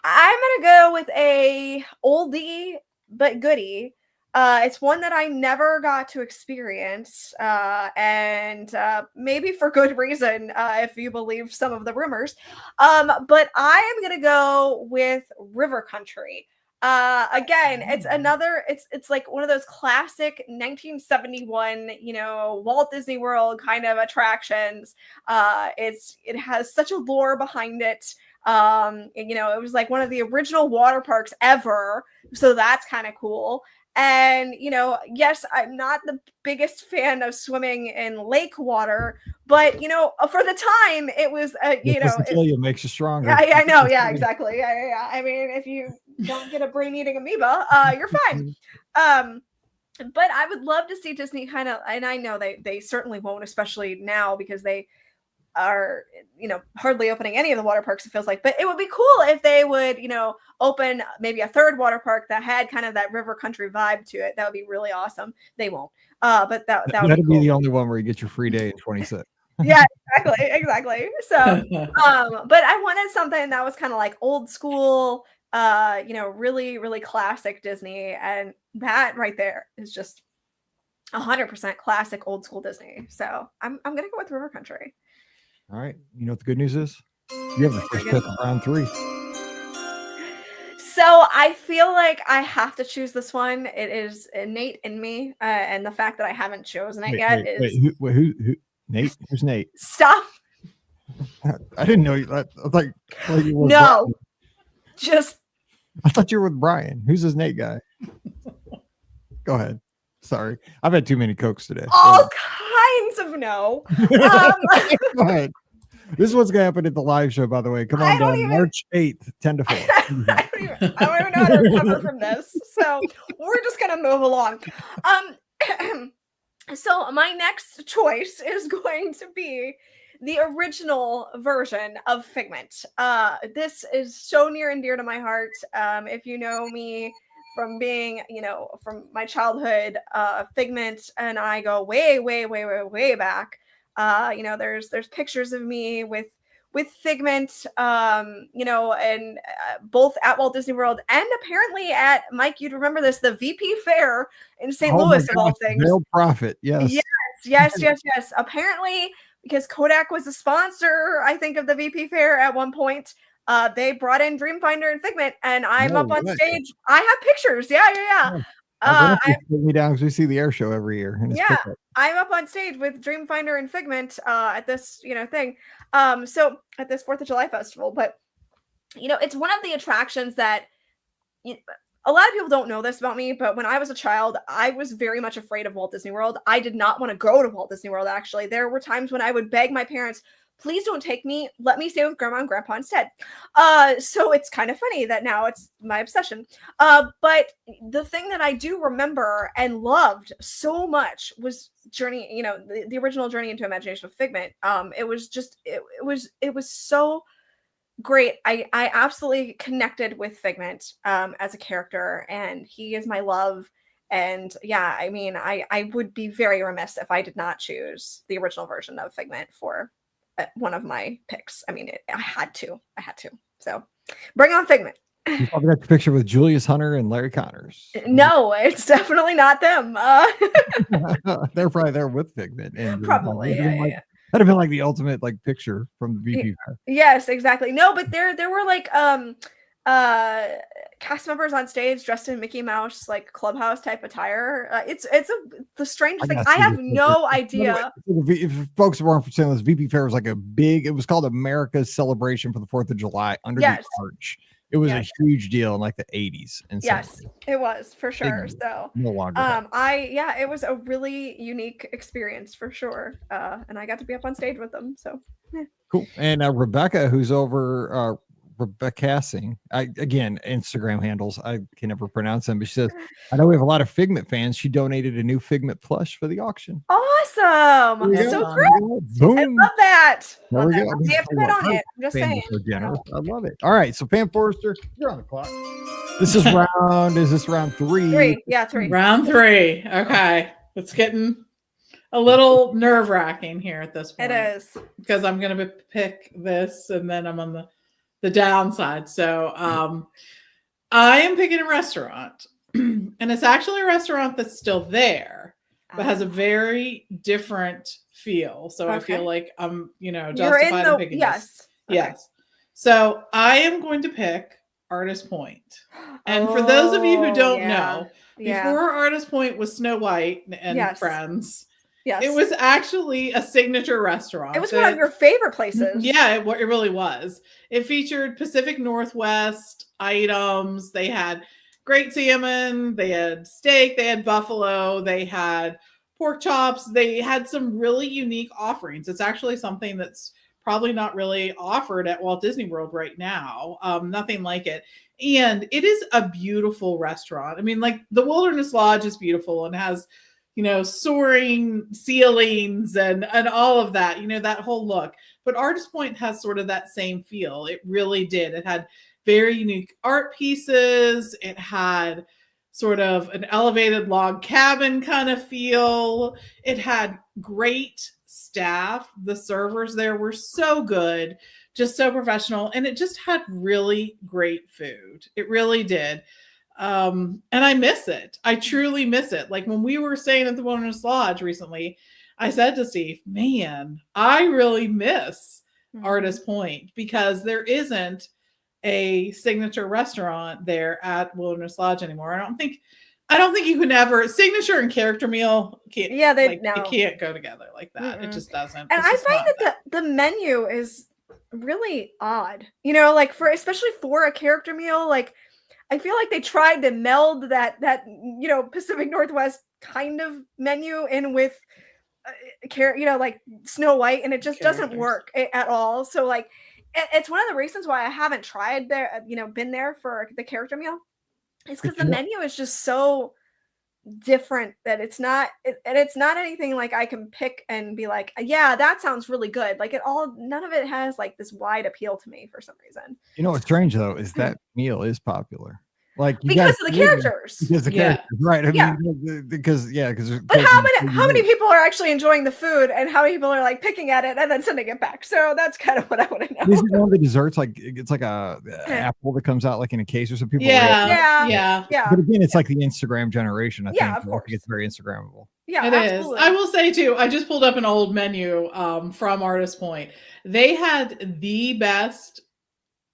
Speaker 2: I'm gonna go with a oldie but goodie. It's one that I never got to experience, and maybe for good reason, if you believe some of the rumors. But I am gonna go with River Country. Again, it's like one of those classic 1971, Walt Disney World kind of attractions. It has such a lore behind it. It was like one of the original water parks ever, so that's kind of cool. And yes, I'm not the biggest fan of swimming in lake water, but for the time it was
Speaker 1: it makes you stronger.
Speaker 2: yeah, I know. Yeah, exactly. Yeah. I mean, if you don't get a brain-eating amoeba, you're fine. But I would love to see Disney kind of, and I know they certainly won't, especially now because they are, hardly opening any of the water parks, it feels like. But it would be cool if they would, open maybe a third water park that had kind of that river country vibe to it. That would be really awesome. They won't. But that would
Speaker 1: That'd
Speaker 2: be
Speaker 1: be
Speaker 2: cool.
Speaker 1: the only one where you get your free day in 26.
Speaker 2: Yeah, exactly. So but I wanted something that was kind of like old school, really, really classic Disney. And that right there is just 100% classic old school Disney. So I'm gonna go with River Country.
Speaker 1: All right. You know what the good news is? You have the first pick of round 3.
Speaker 2: So I feel like I have to choose this one. It is innate in me, and the fact that I haven't chosen it yet is
Speaker 1: who Nate? Who's Nate?
Speaker 2: stop.
Speaker 1: I didn't know you. I thought you were
Speaker 2: No,
Speaker 1: Brian.
Speaker 2: just
Speaker 1: I thought you were with Brian. Who's this Nate guy? Go ahead. Sorry, I've had too many Cokes today.
Speaker 2: all kinds of no.
Speaker 1: Go ahead. This is what's gonna happen at the live show, by the way. Come
Speaker 2: I
Speaker 1: on
Speaker 2: don't
Speaker 1: down,
Speaker 2: even-
Speaker 1: March 8th, 10 to 4.
Speaker 2: I don't even know how to recover from this. So we're just gonna move along. So my next choice is going to be the original version of Figment. This is so near and dear to my heart. If you know me from being, from my childhood, Figment and I go way, way, way, way, way back. There's pictures of me with Figment, and both at Walt Disney World and apparently at, Mike, you'd remember this, the VP Fair in St. Louis, of all things.
Speaker 1: Veiled Prophet, yes.
Speaker 2: Yes. Apparently, because Kodak was a sponsor, I think, of the VP Fair at one point, they brought in Dreamfinder and Figment, and I'm up on stage. I have pictures. Yeah.
Speaker 1: Take me down because we see the air show every year. And it's
Speaker 2: Yeah.
Speaker 1: pickup.
Speaker 2: I'm up on stage with Dreamfinder and Figment at this, thing. So at this 4th of July festival, but it's one of the attractions that a lot of people don't know this about me, but when I was a child, I was very much afraid of Walt Disney World. I did not want to go to Walt Disney World, actually. There were times when I would beg my parents, please don't take me. Let me stay with grandma and grandpa instead. So it's kind of funny that now it's my obsession. But the thing that I do remember and loved so much was Journey, the original Journey into Imagination with Figment. It was just, it was so great. I absolutely connected with Figment as a character, and he is my love. And yeah, I mean, I would be very remiss if I did not choose the original version of Figment for one of my picks. I mean, I had to. So bring on Figment.
Speaker 1: You probably got the picture with Julius Hunter and Larry Connors.
Speaker 2: No, it's definitely not them.
Speaker 1: They're probably there with Figment. And
Speaker 2: Probably.
Speaker 1: that'd have been like the ultimate like picture from the VP.
Speaker 2: Yes, exactly. No, but there were like cast members on stage dressed in Mickey Mouse like clubhouse type attire. It's the strangest thing. I have no idea.
Speaker 1: If folks weren't saying this, VP Fair was like it was called America's celebration for the 4th of July under the arch. It was a huge deal in like the 80s. And
Speaker 2: yes, it was for sure. So
Speaker 1: no longer.
Speaker 2: It was a really unique experience for sure. And I got to be up on stage with them. So yeah.
Speaker 1: Cool. And Rebecca, who's over Rebeccassing, again, Instagram handles, I can never pronounce them, but she says, I know we have a lot of Figment fans. She donated a new Figment plush for the auction.
Speaker 2: Awesome. So great.
Speaker 1: Boom.
Speaker 2: I love that.
Speaker 1: There we go.
Speaker 2: You have to bet on it. I'm just saying.
Speaker 1: So generous. I love it. All right. So Pam Forrester, you're on the clock. This is round 3?
Speaker 2: Yeah, 3.
Speaker 3: Round 3. Okay. It's getting a little nerve-wracking here at this point.
Speaker 2: It is.
Speaker 3: Because I'm going to pick this and then I'm on the downside. So I am picking a restaurant. And it's actually a restaurant that's still there, but has a very different feel. So I feel like I'm, justified in picking this. Yes. So I am going to pick Artist Point. And for those of you who don't know, before Artist Point was Snow White and Friends, it was actually a signature restaurant.
Speaker 2: It was one of your favorite places.
Speaker 3: Yeah, it really was. It featured Pacific Northwest items. They had great salmon. They had steak. They had buffalo. They had pork chops. They had some really unique offerings. It's actually something that's probably not really offered at Walt Disney World right now. Nothing like it. And it is a beautiful restaurant. I mean, like the Wilderness Lodge is beautiful and has soaring ceilings and all of that, that whole look. But Artist Point has sort of that same feel. It really did. It had very unique art pieces. It had sort of an elevated log cabin kind of feel. It had great staff. The servers there were so good, just so professional. And it just had really great food. It really did. And I miss it. I truly miss it. Like when we were staying at the Wilderness Lodge recently, I said to Steve, man, I really miss Artist Point because there isn't a signature restaurant there at Wilderness Lodge anymore. I don't think you can ever signature and character meal. It can't go together like that. Mm-mm. It just doesn't.
Speaker 2: And I find that the menu is really odd, especially for a character meal, like I feel like they tried to meld that Pacific Northwest kind of menu in with like Snow White, and it just doesn't work at all. So like it's one of the reasons why I haven't tried been there for the character meal. It's because the menu is just so different that it's not anything like I can pick and be like, yeah, that sounds really good. Like none of it has like this wide appeal to me for some reason.
Speaker 1: What's strange though is that meal is popular. Like
Speaker 2: because of the characters.
Speaker 1: Because the characters, right? I mean, because. But
Speaker 2: how many people are actually enjoying the food, and how many people are like picking at it and then sending it back? So that's kind of what I want to know.
Speaker 1: Is it one of the desserts like it's like a apple that comes out like in a case or some people?
Speaker 2: Yeah.
Speaker 1: But again, it's like the Instagram generation. I think.
Speaker 2: Of course.
Speaker 1: I think it's very Instagrammable.
Speaker 2: Yeah,
Speaker 3: it
Speaker 2: absolutely.
Speaker 3: is. I will say too, I just pulled up an old menu from Artist Point. They had the best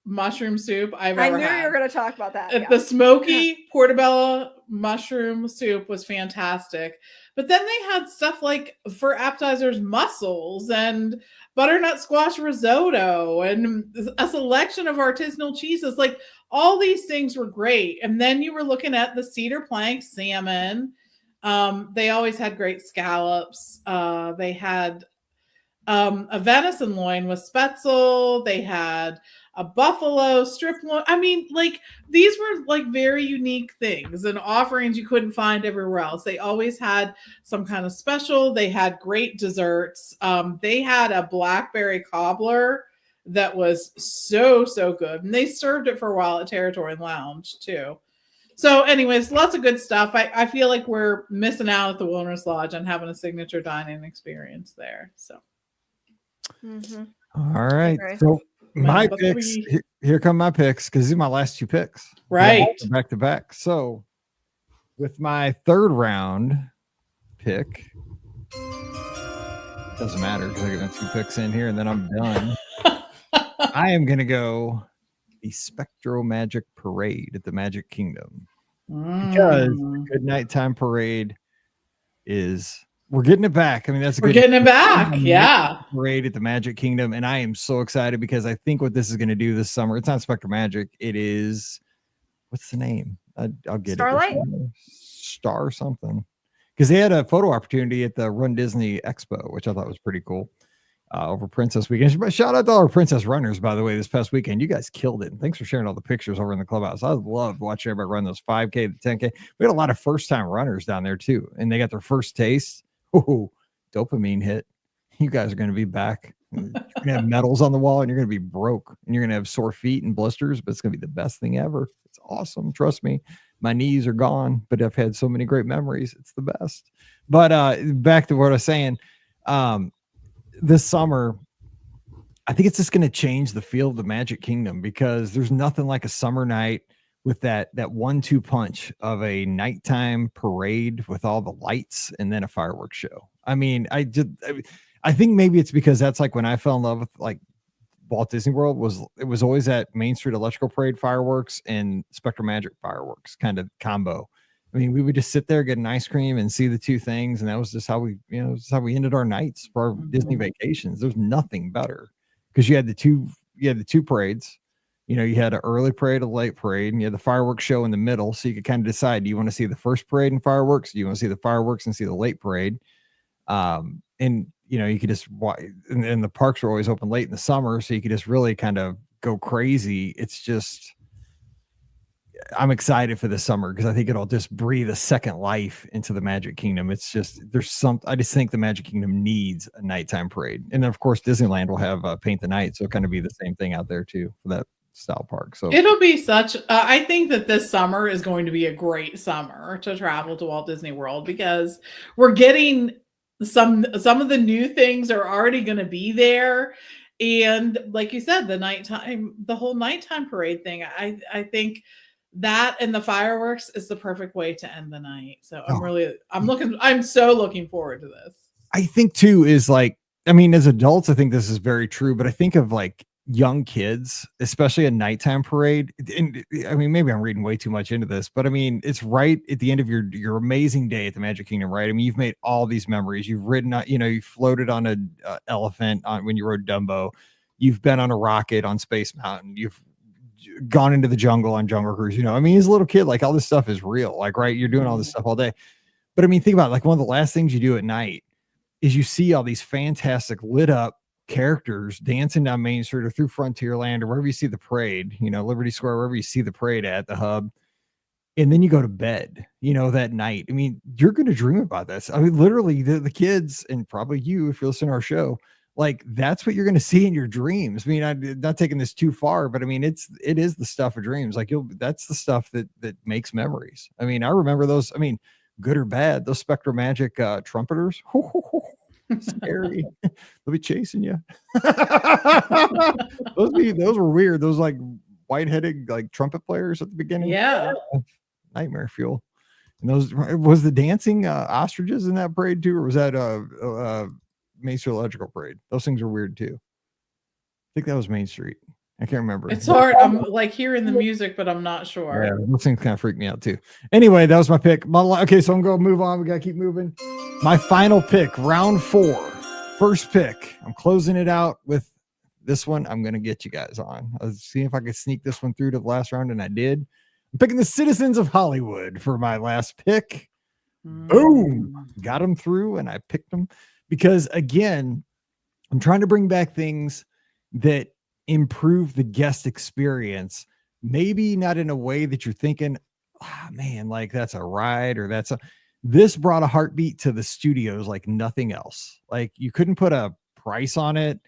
Speaker 3: mushroom soup I've ever had.
Speaker 2: I knew you were going to talk about that.
Speaker 3: The smoky portobello mushroom soup was fantastic. But then they had stuff like for appetizers, mussels and butternut squash risotto and a selection of artisanal cheeses. Like all these things were great. And then you were looking at the cedar plank salmon. They always had great scallops. They had a venison loin with spetzel. They had a buffalo strip loin. I mean, like these were like very unique things and offerings you couldn't find everywhere else. They always had some kind of special. They had great desserts. They had a blackberry cobbler that was so good. And they served it for a while at Territory Lounge too. So, anyways, lots of good stuff. I feel like we're missing out at the Wilderness Lodge on having a signature dining experience there. So,
Speaker 1: All right.
Speaker 2: Okay.
Speaker 1: So my
Speaker 3: Number
Speaker 1: picks.
Speaker 3: three.
Speaker 1: Here come my picks because these are my last 2 picks.
Speaker 3: Right.
Speaker 1: Back to back. So with my third round pick, doesn't matter because I get my 2 picks in here and then I'm done. I am gonna go the Spectro Magic Parade at the Magic Kingdom because the good nighttime parade is we're getting it back. I mean,
Speaker 3: We're getting it back. Yeah.
Speaker 1: Parade at the Magic Kingdom, and I am so excited because I think what this is going to do this summer. It's not Spectro Magic. It is what's the name? I'll get
Speaker 2: Starlight?
Speaker 1: it. Star something. Because they had a photo opportunity at the Run Disney Expo, which I thought was pretty cool. Over Princess Weekend. But shout out to all our Princess runners, by the way, this past weekend. You guys killed it. And thanks for sharing all the pictures over in the clubhouse. I loved watching everybody run those 5K, the 10K. We had a lot of first-time runners down there, too. And they got their first taste. Oh, dopamine hit. You guys are going to be back. You're going to have medals on the wall, and you're going to be broke. And you're going to have sore feet and blisters, but it's going to be the best thing ever. It's awesome. Trust me. My knees are gone, but I've had so many great memories. It's the best. But back to what I was saying. This summer, I think it's just going to change the feel of the Magic Kingdom because there's nothing like a summer night with that 1-2 punch of a nighttime parade with all the lights and then a fireworks show. I mean, I think maybe it's because that's like when I fell in love with like Walt Disney World it was always that Main Street Electrical Parade fireworks and Spectrum Magic fireworks kind of combo. I mean, we would just sit there, get an ice cream and see the 2 things. And that was just how we ended our nights for our Disney vacations. There's nothing better because you had the two parades. You had an early parade, a late parade, and you had the fireworks show in the middle. So you could kind of decide, do you want to see the first parade and fireworks? Do you want to see the fireworks and see the late parade? And you could just watch, and the parks are always open late in the summer. So you could just really kind of go crazy. It's just, I'm excited for the summer because I think it'll just breathe a second life into the Magic Kingdom. It's just, I just think the Magic Kingdom needs a nighttime parade. And then of course, Disneyland will have Paint the Night. So it'll kind of be the same thing out there too for that style park. So
Speaker 3: it'll be I think that this summer is going to be a great summer to travel to Walt Disney World because we're getting some of the new things are already going to be there. And like you said, the whole nighttime parade thing, I think that and the fireworks is the perfect way to end the night. So I'm so looking forward to this.
Speaker 1: I think too is like, I mean, as adults, I think this is very true, but I think of like young kids, especially a nighttime parade. And I mean, maybe I'm reading way too much into this, but I mean, it's right at the end of your amazing day at the Magic Kingdom, right? I mean, you've made all these memories. You've ridden, you floated on an elephant when you rode Dumbo. You've been on a rocket on Space Mountain. You've gone into the jungle on Jungle Cruise. I mean, as a little kid, like all this stuff is real. Like, right, you're doing all this stuff all day. But I mean, think about it, like one of the last things you do at night is you see all these fantastic lit up characters dancing down Main Street or through Frontierland or wherever you see the parade, Liberty Square, wherever you see the parade at the hub. And then you go to bed, that night. I mean, you're going to dream about this. I mean, literally the kids and probably you, if you're listening to our show, like that's what you're going to see in your dreams. I mean, I'm not taking this too far, but I mean, it is the stuff of dreams. Like that's the stuff that makes memories. I mean, I remember those, I mean, good or bad, those Spectrum Magic trumpeters. Scary. They'll be chasing you. Those were weird. Those like white-headed like trumpet players at the beginning.
Speaker 3: Yeah.
Speaker 1: Nightmare fuel. And those was the dancing ostriches in that parade too, or was that Main Street Electrical Parade? Those things are weird too. I think that was Main Street. I can't remember.
Speaker 3: It's hard. I'm like hearing the music, but I'm not sure.
Speaker 1: Yeah, those things kind of freak me out too. Anyway, that was my pick. Okay, so I'm going to move on. We got to keep moving. My final pick, round 4. First pick. I'm closing it out with this one. I'm going to get you guys on. I was seeing if I could sneak this one through to the last round, and I did. I'm picking the Citizens of Hollywood for my last pick. Boom. Got them through, and I picked them because, again, I'm trying to bring back things that improve the guest experience, maybe not in a way that you're thinking, man, like that's a ride or this brought a heartbeat to the studios like nothing else. Like you couldn't put a price on it,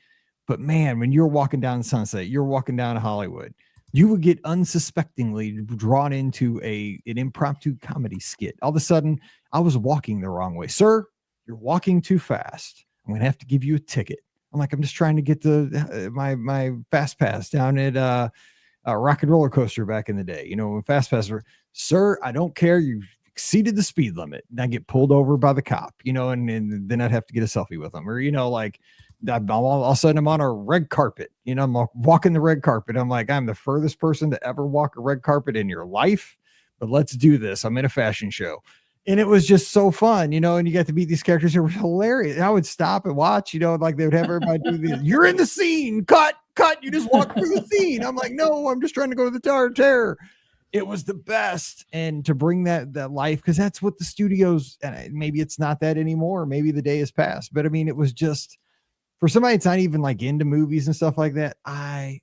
Speaker 1: but man, when you're walking down Sunset, you're walking down Hollywood, you would get unsuspectingly drawn into an impromptu comedy skit. All of a sudden, I was walking the wrong way. Sir, you're walking too fast. I'm going to have to give you a ticket. I'm like, I'm just trying to get my fast pass down at Rock and Roller Coaster back in the day. You know, when fast pass were, sir, I don't care. You exceeded the speed limit. And I get pulled over by the cop, you know, and then I'd have to get a selfie with them, or, you know, like, all of a sudden I'm on a red carpet, you know, I'm walking the red carpet. I'm like, I'm the furthest person to ever walk a red carpet in your life, but let's do this. I'm in a fashion show. And it was just so fun, you know, and you got to meet these characters who were hilarious. And I would stop and watch, you know, like they would have everybody do this. You're in the scene, cut, you just walk through the scene. I'm like, no, I'm just trying to go to the Tower of Terror. It was the best. And to bring that life, because that's what the studios, and maybe it's not that anymore. Maybe the day has passed, but I mean, it was just, for somebody that's not even like into movies and stuff like that, I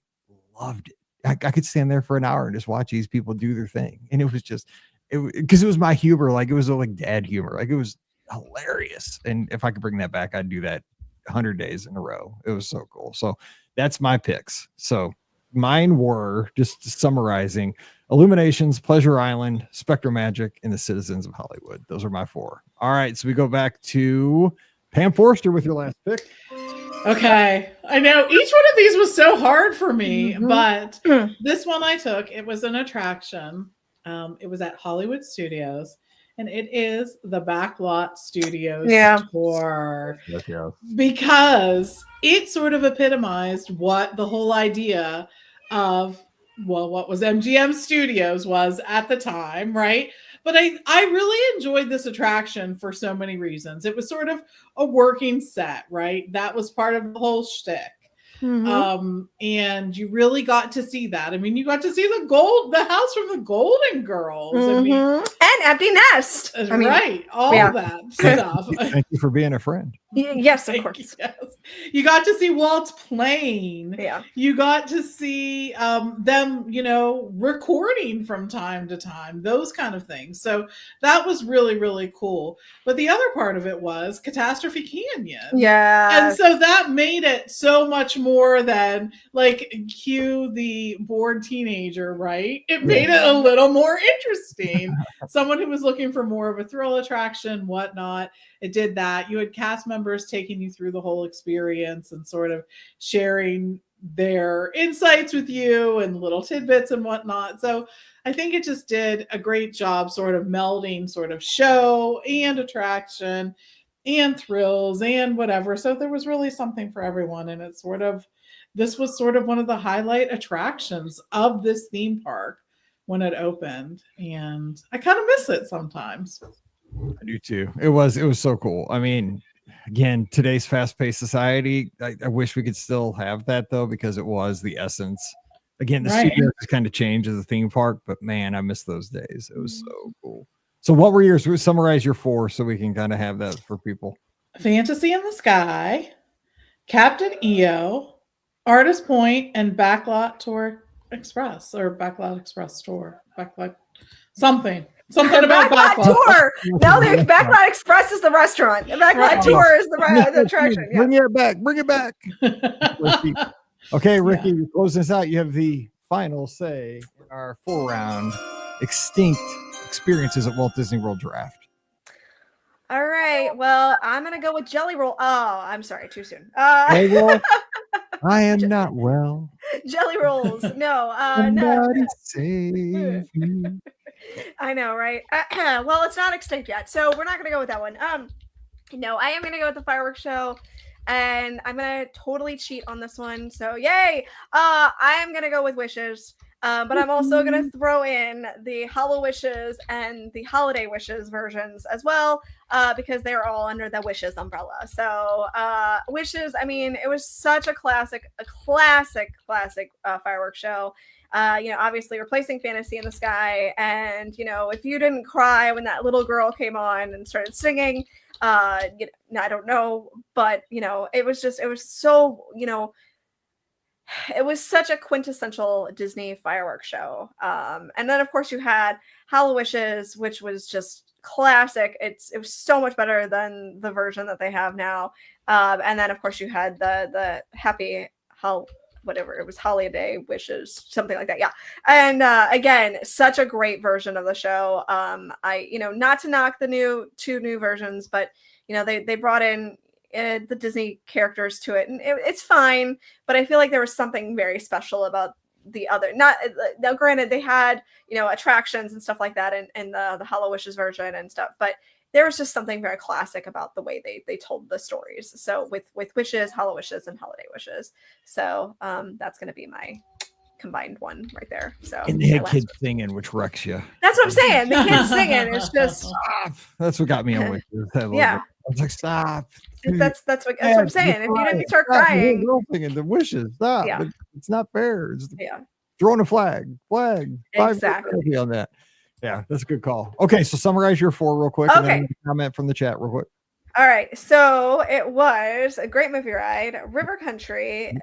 Speaker 1: loved it. I could stand there for an hour and just watch these people do their thing. And it was just, because it was my humor. Like, it was like dad humor. Like, it was hilarious. And if I could bring that back, I'd do that 100 days in a row. It was so cool. So that's my picks. So mine were, just summarizing, Illuminations, Pleasure Island, Spectrum Magic, and the Citizens of Hollywood. Those are my 4. All right. So we go back to Pam Forster with your last pick.
Speaker 3: Okay. I know each one of these was so hard for me, but this one I took, it was an attraction. It was at Hollywood Studios, and it is the Backlot Studios tour.
Speaker 1: Yes.
Speaker 3: Because it sort of epitomized what the whole idea of, well, what was MGM Studios was at the time, right? But I really enjoyed this attraction for so many reasons. It was sort of a working set, right? That was part of the whole shtick. And you really got to see that. I mean, you got to see the house from the Golden Girls. I mean,
Speaker 2: and Empty Nest. I mean,
Speaker 3: right. All that stuff.
Speaker 1: Thank you for being a friend.
Speaker 2: Yes, of course.
Speaker 3: Yes. You got to see Walt's plane.
Speaker 2: Yeah.
Speaker 3: You got to see them, you know, recording from time to time, those kind of things. So that was really, really cool. But the other part of it was Catastrophe Canyon.
Speaker 2: Yeah.
Speaker 3: And so that made it so much more than like cue the bored teenager, right? It made it a little more interesting. Someone who was looking for more of a thrill attraction, whatnot. It did that. You had cast members taking you through the whole experience and sort of sharing their insights with you and little tidbits and whatnot. So I think it just did a great job sort of melding sort of show and attraction and thrills and whatever. So there was really something for everyone. And it's sort of, this was sort of one of the highlight attractions of this theme park when it opened. And I kind of miss it sometimes.
Speaker 1: I do too. It was so cool. I mean, again, today's fast-paced society, I wish we could still have that though, because it was the essence. Again, the studio has kind of changed as a theme park, but man, I miss those days. It was so cool. So what were yours? We'll summarize your 4 so we can kind of have that for people.
Speaker 3: Fantasy in the Sky, Captain EO, Artist Point, and Backlot Tour Express, or Backlot Express Tour. Backlot something about Backlot
Speaker 2: Tour. No, the Backlot Express is the restaurant. The Backlot Tour is the attraction. Yeah.
Speaker 1: Bring it back. Okay, Ricky, you're closing this out. You have the final say in our 4-round extinct experiences at Walt Disney World draft.
Speaker 2: All right. Well, I'm gonna go with Jelly Roll. Oh, I'm sorry, too soon.
Speaker 1: I am not well.
Speaker 2: Jelly Rolls. No.
Speaker 1: Somebody save me.
Speaker 2: I know, right? Well, it's not extinct yet, so we're not gonna go with that one. No, I am gonna go with the fireworks show, and I'm gonna totally cheat on this one. So yay! I am gonna go with Wishes. But I'm also going to throw in the Hollow Wishes and the Holiday Wishes versions as well, because they're all under the Wishes umbrella. So Wishes, I mean, it was such a classic fireworks show. You know, obviously replacing Fantasy in the Sky. And, you know, if you didn't cry when that little girl came on and started singing, you know, I don't know, but, you know, it was so, you know, it was such a quintessential Disney fireworks show. And then, of course, you had Hollow Wishes, which was just classic. It was so much better than the version that they have now. And then, of course, you had the Happy whatever it was, holiday wishes, something like that. Yeah. And again, such a great version of the show. I, not to knock the two new versions, but they brought in the Disney characters to it, and it's fine. But I feel like there was something very special about the other. Not now, granted, they had attractions and stuff like that in the Hollow Wishes version and stuff, but there was just something very classic about the way they told the stories. So with Wishes, Hollow Wishes, and Holiday Wishes. So that's going to be my combined one right there. So
Speaker 1: and they had kids singing, which wrecks you.
Speaker 2: That's what I'm saying. The kids singing is just
Speaker 1: stop. That's what got me on Wishes.
Speaker 2: Yeah.
Speaker 1: I was like, stop.
Speaker 2: That's what I'm saying. If you didn't start crying,
Speaker 1: the Wishes, stop.
Speaker 2: Yeah.
Speaker 1: It's not fair.
Speaker 2: Yeah.
Speaker 1: Throwing a flag.
Speaker 2: Exactly.
Speaker 1: On that. Yeah, that's a good call. Okay, so summarize your 4 real quick.
Speaker 2: Okay.
Speaker 1: And then comment from the chat real quick.
Speaker 2: All right. So it was a great movie ride, River Country,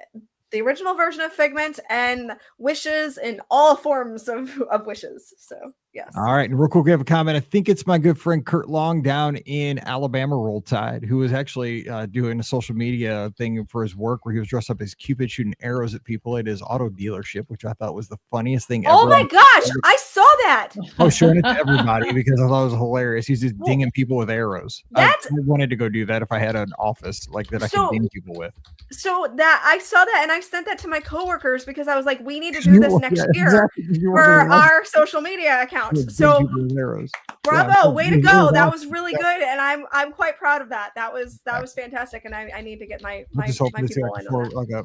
Speaker 2: the original version of Figment, and Wishes in all forms of wishes. So yes.
Speaker 1: All right, and real quick, we have a comment. I think it's my good friend Kurt Long down in Alabama, Roll Tide, who was actually doing a social media thing for his work where he was dressed up as Cupid shooting arrows at people at his auto dealership, which I thought was the funniest thing ever.
Speaker 2: Oh my gosh, I saw that.
Speaker 1: I was showing it to everybody because I thought it was hilarious. He's just dinging people with arrows. I wanted to go do that if I had an office like that I could ding people with.
Speaker 2: So that I saw that and I sent that to my coworkers because I was like, we need to do this next year for our social media accounts. So bravo, way to go. That was really good. And I'm quite proud of that. That was fantastic. And I need to get my people in on that.
Speaker 1: Like a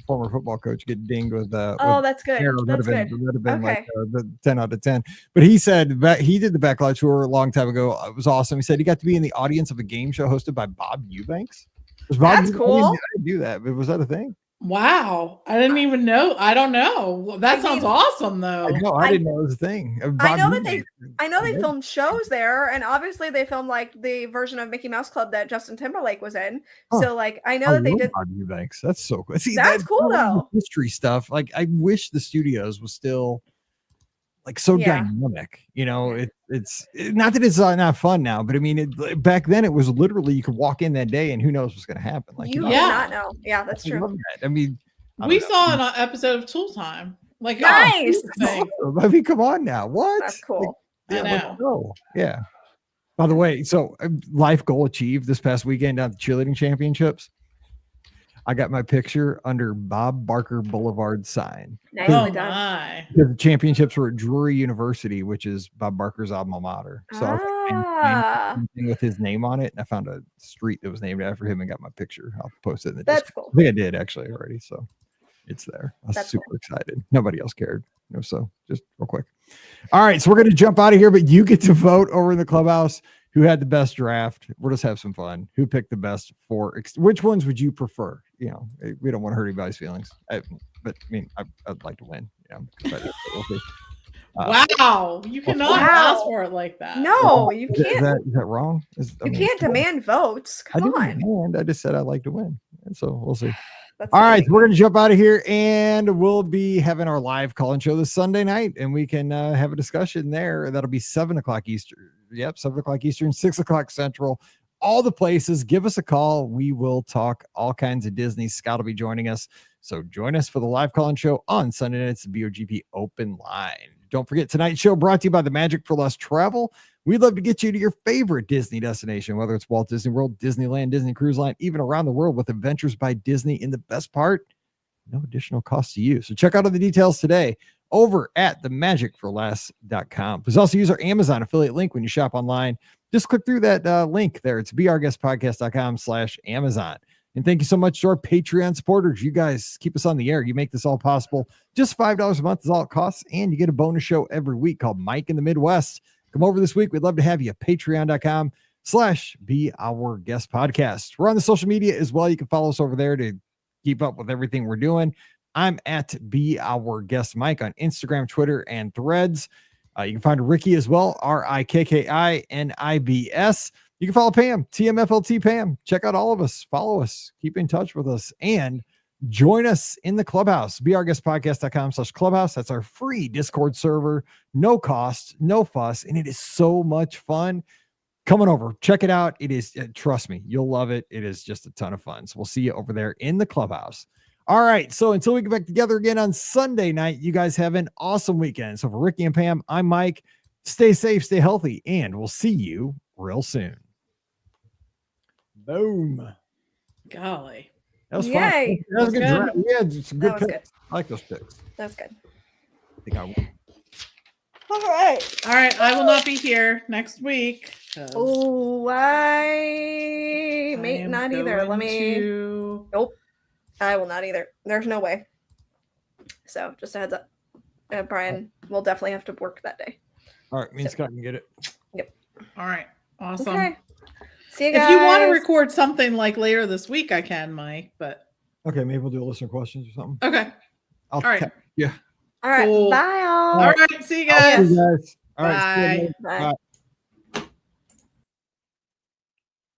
Speaker 1: former football coach get dinged with
Speaker 2: that's good. That's good.
Speaker 1: That would have been like the 10 out of 10. But he said that he did the Backlot tour a long time ago. It was awesome. He said he got to be in the audience of a game show hosted by Bob Eubanks.
Speaker 2: That's cool.
Speaker 1: I didn't do that, but was that a thing?
Speaker 3: Wow. I didn't even know. I don't know. That sounds awesome though.
Speaker 1: I didn't know it was a thing.
Speaker 2: I know they filmed shows there, and obviously they filmed like the version of Mickey Mouse Club that Justin Timberlake was in. So like I know that they did.
Speaker 1: Bob Eubanks. That's so cool. See,
Speaker 2: that's cool though.
Speaker 1: History stuff. Like I wish the studios was still like so dynamic, it's not that it's not fun now, but I mean, back then it was literally you could walk in that day and who knows what's going to happen. Like
Speaker 2: you do not know. Yeah, that's true.
Speaker 1: That. I mean,
Speaker 3: we saw an episode of Tool Time. Like,
Speaker 2: nice.
Speaker 1: I mean, come on now. What?
Speaker 2: That's cool.
Speaker 3: I know.
Speaker 1: Yeah. By the way, so life goal achieved this past weekend at the cheerleading championships. I got my picture under Bob Barker Boulevard sign.
Speaker 2: Nicely done.
Speaker 1: The championships were at Drury University, which is Bob Barker's alma mater. So I was with his name on it, and I found a street that was named after him and got my picture. I'll post it in the
Speaker 2: That's cool.
Speaker 1: I think I did actually already, so it's there. I was super excited. Nobody else cared. So just real quick. All right, so we're going to jump out of here, but you get to vote over in the clubhouse. Who had the best draft? We'll just have some fun. Who picked the best 4? Which ones would you prefer? We don't want to hurt anybody's feelings. But I mean, I'd like to win.
Speaker 3: Wow, you cannot ask for it like that.
Speaker 2: No, you can't.
Speaker 1: Is that wrong?
Speaker 2: You can't demand votes. Come on.
Speaker 1: I just said I'd like to win, and so we'll see. All right, so we're going to jump out of here, and we'll be having our live call-in show this Sunday night, and we can have a discussion there. That'll be 7 o'clock Eastern. Yep, 7 o'clock Eastern, 6 o'clock Central. All the places. Give us a call. We will talk all kinds of Disney. Scott will be joining us. So join us for the live call-in show on Sunday nights, the BOGP Open Line. Don't forget, tonight's show brought to you by the Magic for Less Travel. We'd love to get you to your favorite Disney destination, whether it's Walt Disney World, Disneyland, Disney Cruise Line, even around the world with Adventures by Disney. In the best part, no additional cost to you. So check out all the details today over at themagicforless.com. Please also use our Amazon affiliate link when you shop online. Just click through that link there. It's beourguestpodcast.com/Amazon. And thank you so much to our Patreon supporters. You guys keep us on the air. You make this all possible. Just $5 a month is all it costs. And you get a bonus show every week called Mike in the Midwest. Come over this week. We'd love to have you at patreon.com/beourguestpodcast. We're on the social media as well. You can follow us over there to keep up with everything we're doing. I'm at Be Our Guest Mike on Instagram, Twitter, and Threads. You can find Rikki as well, RIKKINIBS. You can follow Pam, TMFLT Pam. Check out all of us. Follow us. Keep in touch with us. And join us in the clubhouse. beourguestpodcast.com/clubhouse. That's our free Discord server. No cost, no fuss. And it is so much fun. Come on over. Check it out. It is, trust me, you'll love it. It is just a ton of fun. So we'll see you over there in the clubhouse. All right. So until we get back together again on Sunday night, you guys have an awesome weekend. So for Ricky and Pam, I'm Mike. Stay safe, stay healthy, and we'll see you real soon. Boom.
Speaker 3: Golly.
Speaker 1: That was
Speaker 2: Yay.
Speaker 1: fun. That was a good
Speaker 3: Good.
Speaker 1: draft. We had some good
Speaker 2: That was
Speaker 1: picks. I like those picks.
Speaker 2: That was good.
Speaker 1: I think I won.
Speaker 2: All right.
Speaker 3: All right. I will not be here next week. 'Cause
Speaker 2: Oh, I
Speaker 3: I
Speaker 2: may
Speaker 3: am
Speaker 2: not either. Let
Speaker 3: going
Speaker 2: me.
Speaker 3: to-
Speaker 2: Nope. I will not either. There's no way. So just a heads up. Brian will definitely have to work that day.
Speaker 1: All right. Me and Scott can get it.
Speaker 3: All right. Awesome.
Speaker 2: Okay. See you guys.
Speaker 3: If you want to record something like later this week, I can, Mike. But
Speaker 1: Okay. Maybe we'll do a listener questions or something.
Speaker 3: okay.
Speaker 1: I'll
Speaker 3: All right.
Speaker 1: text you.
Speaker 2: All right.
Speaker 3: Cool.
Speaker 2: Bye, all.
Speaker 3: All right. See you
Speaker 1: I'll see
Speaker 3: guys.
Speaker 1: you guys. All right. See you
Speaker 3: Bye.
Speaker 1: later.
Speaker 2: Bye.
Speaker 1: Bye.